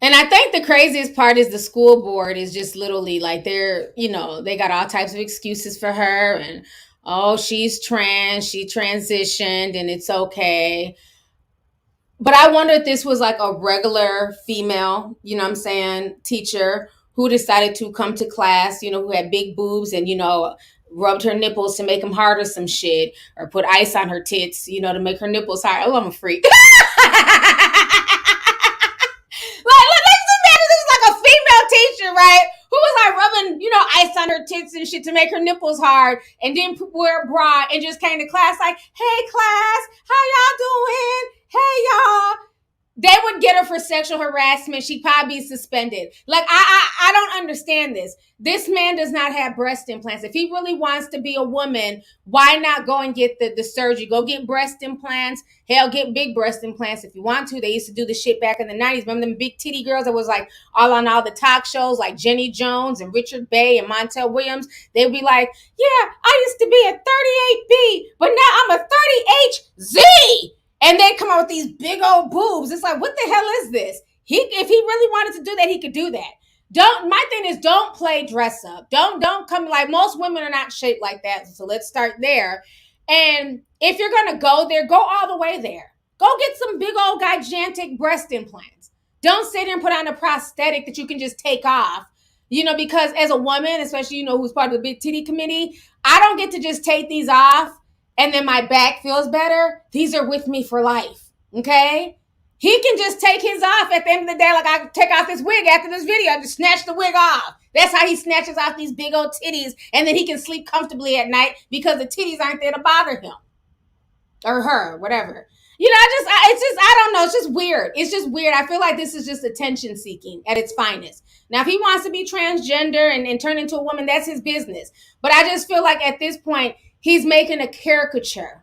And I think the craziest part is the school board is just literally like they got all types of excuses for her. And, oh, she's trans, she transitioned and it's okay. But I wonder if this was like a regular female, teacher who decided to come to class, who had big boobs and, rubbed her nipples to make them hard or some shit, or put ice on her tits, to make her nipples hard. Oh, I'm a freak. Teacher, right? Who was like rubbing, ice on her tits and shit to make her nipples hard, and didn't wear a bra and just came to class like, hey class, how y'all doing? Hey y'all. They would get her for sexual harassment. She'd probably be suspended. Like, I don't understand this. This man does not have breast implants. If he really wants to be a woman, why not go and get the surgery? Go get breast implants. Hell, get big breast implants if you want to. They used to do the shit back in the 90s. Remember them big titty girls that was like all on all the talk shows like Jenny Jones and Richard Bay and Montel Williams? They'd be like, yeah, I used to be a 38B, but now I'm a 30HZ. And they come out with these big old boobs. It's like, what the hell is this? If he really wanted to do that, he could do that. My thing is, don't play dress up. Don't come, like, most women are not shaped like that. So let's start there. And if you're going to go there, go all the way there. Go get some big old gigantic breast implants. Don't sit there and put on a prosthetic that you can just take off. Because as a woman, especially, who's part of the big titty committee, I don't get to just take these off and then my back feels better. These are with me for life, okay? He can just take his off at the end of the day, like I take off this wig after this video. I just snatch the wig off. That's how he snatches off these big old titties, and then he can sleep comfortably at night because the titties aren't there to bother him. Or her, whatever. I don't know. It's just weird. It's just weird. I feel like this is just attention seeking at its finest. Now, if he wants to be transgender and turn into a woman, that's his business. But I just feel like at this point, he's making a caricature,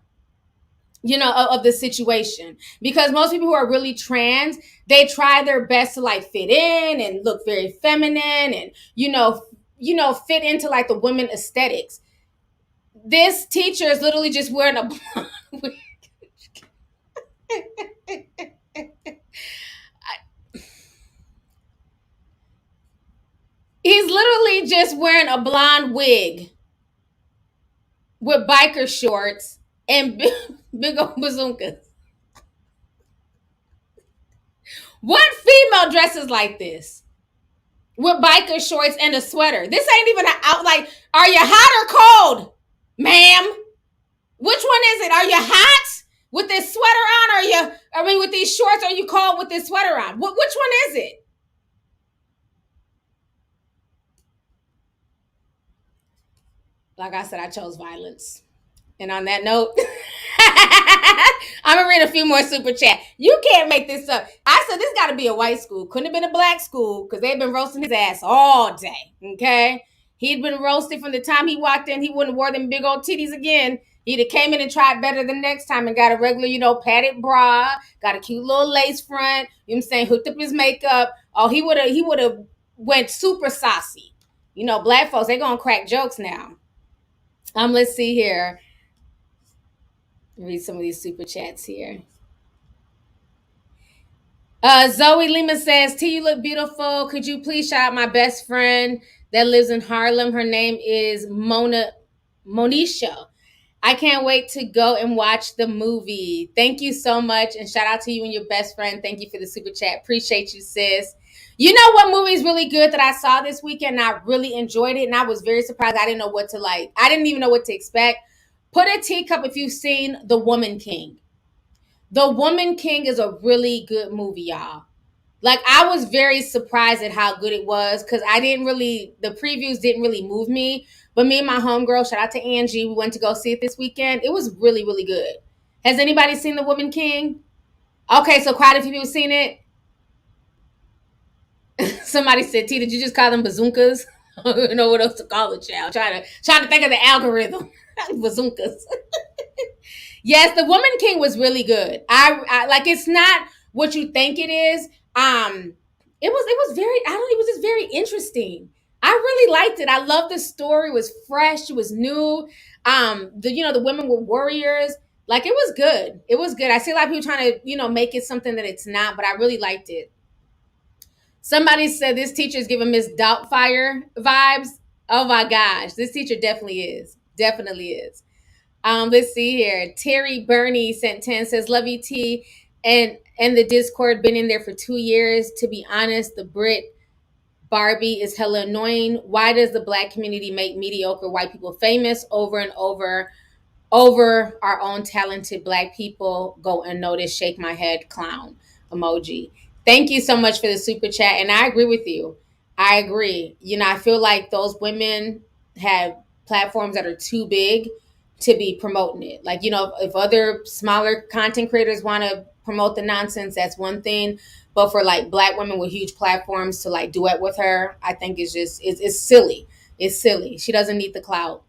of the situation. Because most people who are really trans, they try their best to like fit in and look very feminine and, fit into like the women aesthetics. This teacher is literally just wearing a He's literally just wearing a blonde wig with biker shorts and big old bazookas. What about dresses like this with biker shorts and a sweater? This ain't even out. Like, are you hot or cold, ma'am? Which one is it? Are you hot with this sweater on? With these shorts, are you cold with this sweater on? Which one is it? Like I said, I chose violence. And on that note, I'm going to read a few more super chat. You can't make this up. I said this got to be a white school. Couldn't have been a black school because they've been roasting his ass all day. Okay? He'd been roasted from the time he walked in. He wouldn't have wore them big old titties again. He'd have came in and tried better the next time and got a regular, padded bra, got a cute little lace front, you know what I'm saying, hooked up his makeup. Oh, he would have went super saucy. Black folks, they going to crack jokes now. Let's see here. Read some of these super chats here. Zoe Lima says, T, you look beautiful. Could you please shout out my best friend that lives in Harlem? Her name is Monisha. I can't wait to go and watch the movie. Thank you so much. And shout out to you and your best friend. Thank you for the super chat. Appreciate you, sis. You know what movie is really good that I saw this weekend? And I really enjoyed it. And I was very surprised. I didn't know what to like. I didn't even know what to expect. Put a teacup if you've seen The Woman King. The Woman King is a really good movie, y'all. Like, I was very surprised at how good it was because the previews didn't really move me. But me and my homegirl, shout out to Angie, we went to go see it this weekend. It was really, really good. Has anybody seen The Woman King? Okay, so quite a few people seen it. Somebody said, T, did you just call them bazookas? I don't know what else to call it, child. Trying to think of the algorithm. Bazookas. Yes, The Woman King was really good. I like, it's not what you think it is. It was just very interesting. I really liked it. I loved the story. It was fresh. It was new. The women were warriors. Like, it was good. It was good. I see a lot of people trying to, make it something that it's not, but I really liked it. Somebody said this teacher is giving Miss Doubtfire vibes. Oh my gosh. This teacher definitely is. Definitely is. Let's see here. Terry Burney sent 10, says, Lovelyti and the Discord been in there for 2 years. To be honest, the Brit Barbie is hella annoying. Why does the black community make mediocre white people famous over and over our own talented black people? Go unnoticed. Shake my head, clown emoji. Thank you so much for the super chat. And I agree with you. I agree. I feel like those women have platforms that are too big to be promoting it. Like, if other smaller content creators want to promote the nonsense, that's one thing. But for like black women with huge platforms to like duet with her, I think it's silly. It's silly. She doesn't need the clout.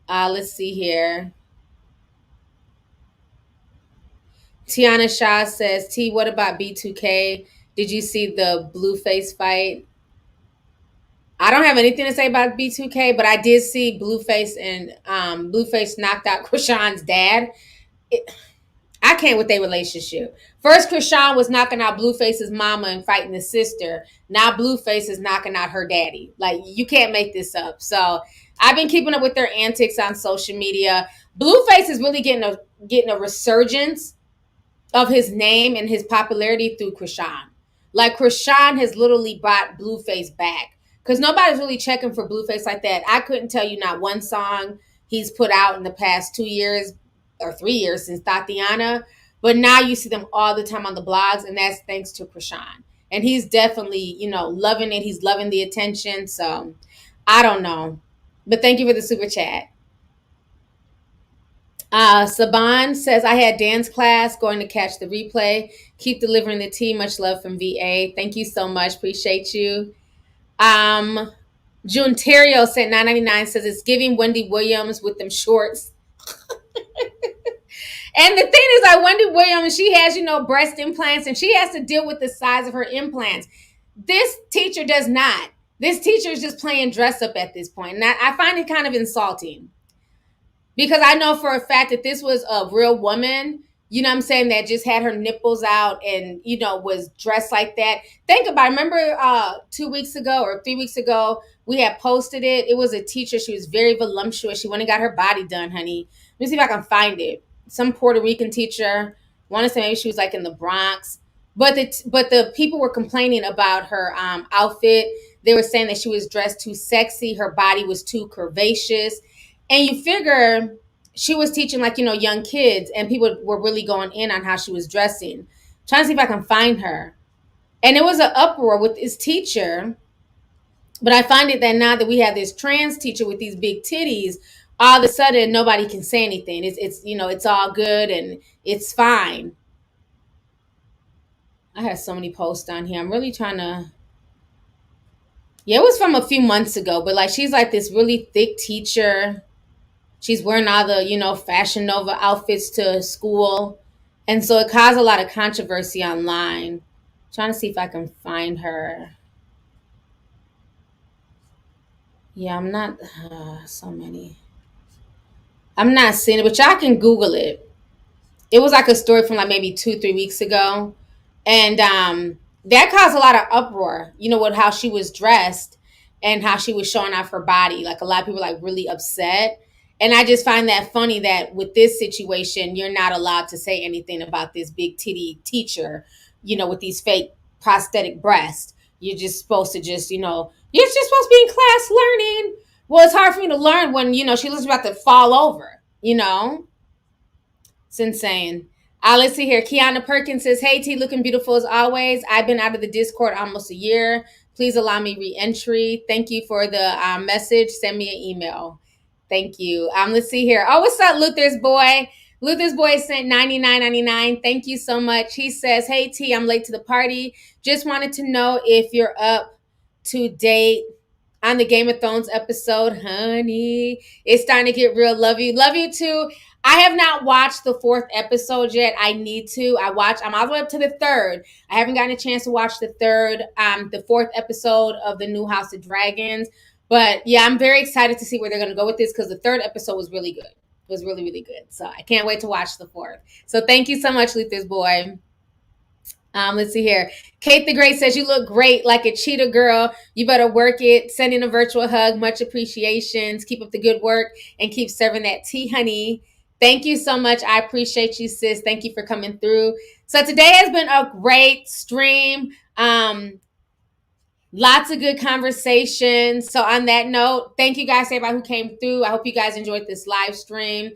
Let's see here. Tiana Shaw says, T, what about B2K? Did you see the Blueface fight? I don't have anything to say about B2K, but I did see Blueface and Blueface knocked out Krishan's dad. I can't with their relationship. First, Krishan was knocking out Blueface's mama and fighting his sister. Now Blueface is knocking out her daddy. Like, you can't make this up. So I've been keeping up with their antics on social media. Blueface is really getting a resurgence of his name and his popularity through Krishan. Like, Krishan has literally brought Blueface back because nobody's really checking for Blueface like that. I couldn't tell you not one song he's put out in the past 2 years or 3 years since Tatiana, but now you see them all the time on the blogs, and that's thanks to Krishan. And he's definitely, loving it. He's loving the attention. So I don't know, but thank you for the super chat. Saban says, I had dance class, going to catch the replay. Keep delivering the tea. Much love from VA. Thank you so much. Appreciate you. June Terrio sent $9.99, says it's giving Wendy Williams with them shorts. And the thing is, like, Wendy Williams, she has, breast implants, and she has to deal with the size of her implants. This teacher does not. This teacher is just playing dress up at this point. And I find it kind of insulting. Because I know for a fact that this was a real woman, that just had her nipples out and, was dressed like that. Think about it. Remember 2 weeks ago or 3 weeks ago, we had posted it. It was a teacher. She was very voluptuous. She went and got her body done, honey. Let me see if I can find it. Some Puerto Rican teacher. I want to say maybe she was like in the Bronx. But the people were complaining about her outfit. They were saying that she was dressed too sexy. Her body was too curvaceous. And you figure she was teaching like, young kids, and people were really going in on how she was dressing. Trying to see if I can find her. And it was an uproar with this teacher. But I find it that now that we have this trans teacher with these big titties, all of a sudden nobody can say anything. It's all good and it's fine. I had so many posts on here. I'm really trying to. Yeah, it was from a few months ago, but like she's like this really thick teacher. She's wearing all the, Fashion Nova outfits to school. And so it caused a lot of controversy online. Trying to see if I can find her. Yeah, I'm not. So many. I'm not seeing it, but y'all can Google it. It was like a story from like maybe 2-3 weeks ago. And that caused a lot of uproar, with how she was dressed and how she was showing off her body. Like a lot of people like really upset. And I just find that funny that with this situation, you're not allowed to say anything about this big titty teacher, with these fake prosthetic breasts. You're just supposed to you're just supposed to be in class learning. Well, it's hard for me to learn when, she looks about to fall over, It's insane. Let's see here. Kiana Perkins says, "Hey T, looking beautiful as always. I've been out of the Discord almost a year. Please allow me re-entry. Thank you for the message. Send me an email. Thank you. Let's see here. Oh, what's up, Luther's boy? Luther's boy sent $99.99. Thank you so much. He says, "Hey T, I'm late to the party. Just wanted to know if you're up to date on the Game of Thrones episode, honey. It's starting to get real. Love you. Love you too. I have not watched the 4th episode yet. I need to. I'm all the way up to the 3rd. I haven't gotten a chance to watch the 4th episode of the new House of Dragons. But yeah, I'm very excited to see where they're going to go with this because the 3rd episode was really good. It was really, really good. So I can't wait to watch the 4th. So thank you so much, Luther's boy. Let's see here. Kate the Great says, "You look great like a cheetah girl. You better work it. Sending a virtual hug. Much appreciations. Keep up the good work and keep serving that tea, honey." Thank you so much. I appreciate you, sis. Thank you for coming through. So today has been a great stream. Lots of good conversations. So on that note, thank you guys to everybody who came through. I hope you guys enjoyed this live stream.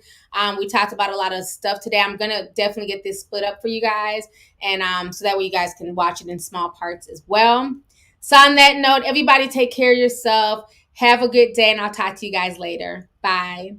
We talked about a lot of stuff today. I'm going to definitely get this split up for you guys. And so that way you guys can watch it in small parts as well. So on that note, everybody take care of yourself. Have a good day, and I'll talk to you guys later. Bye.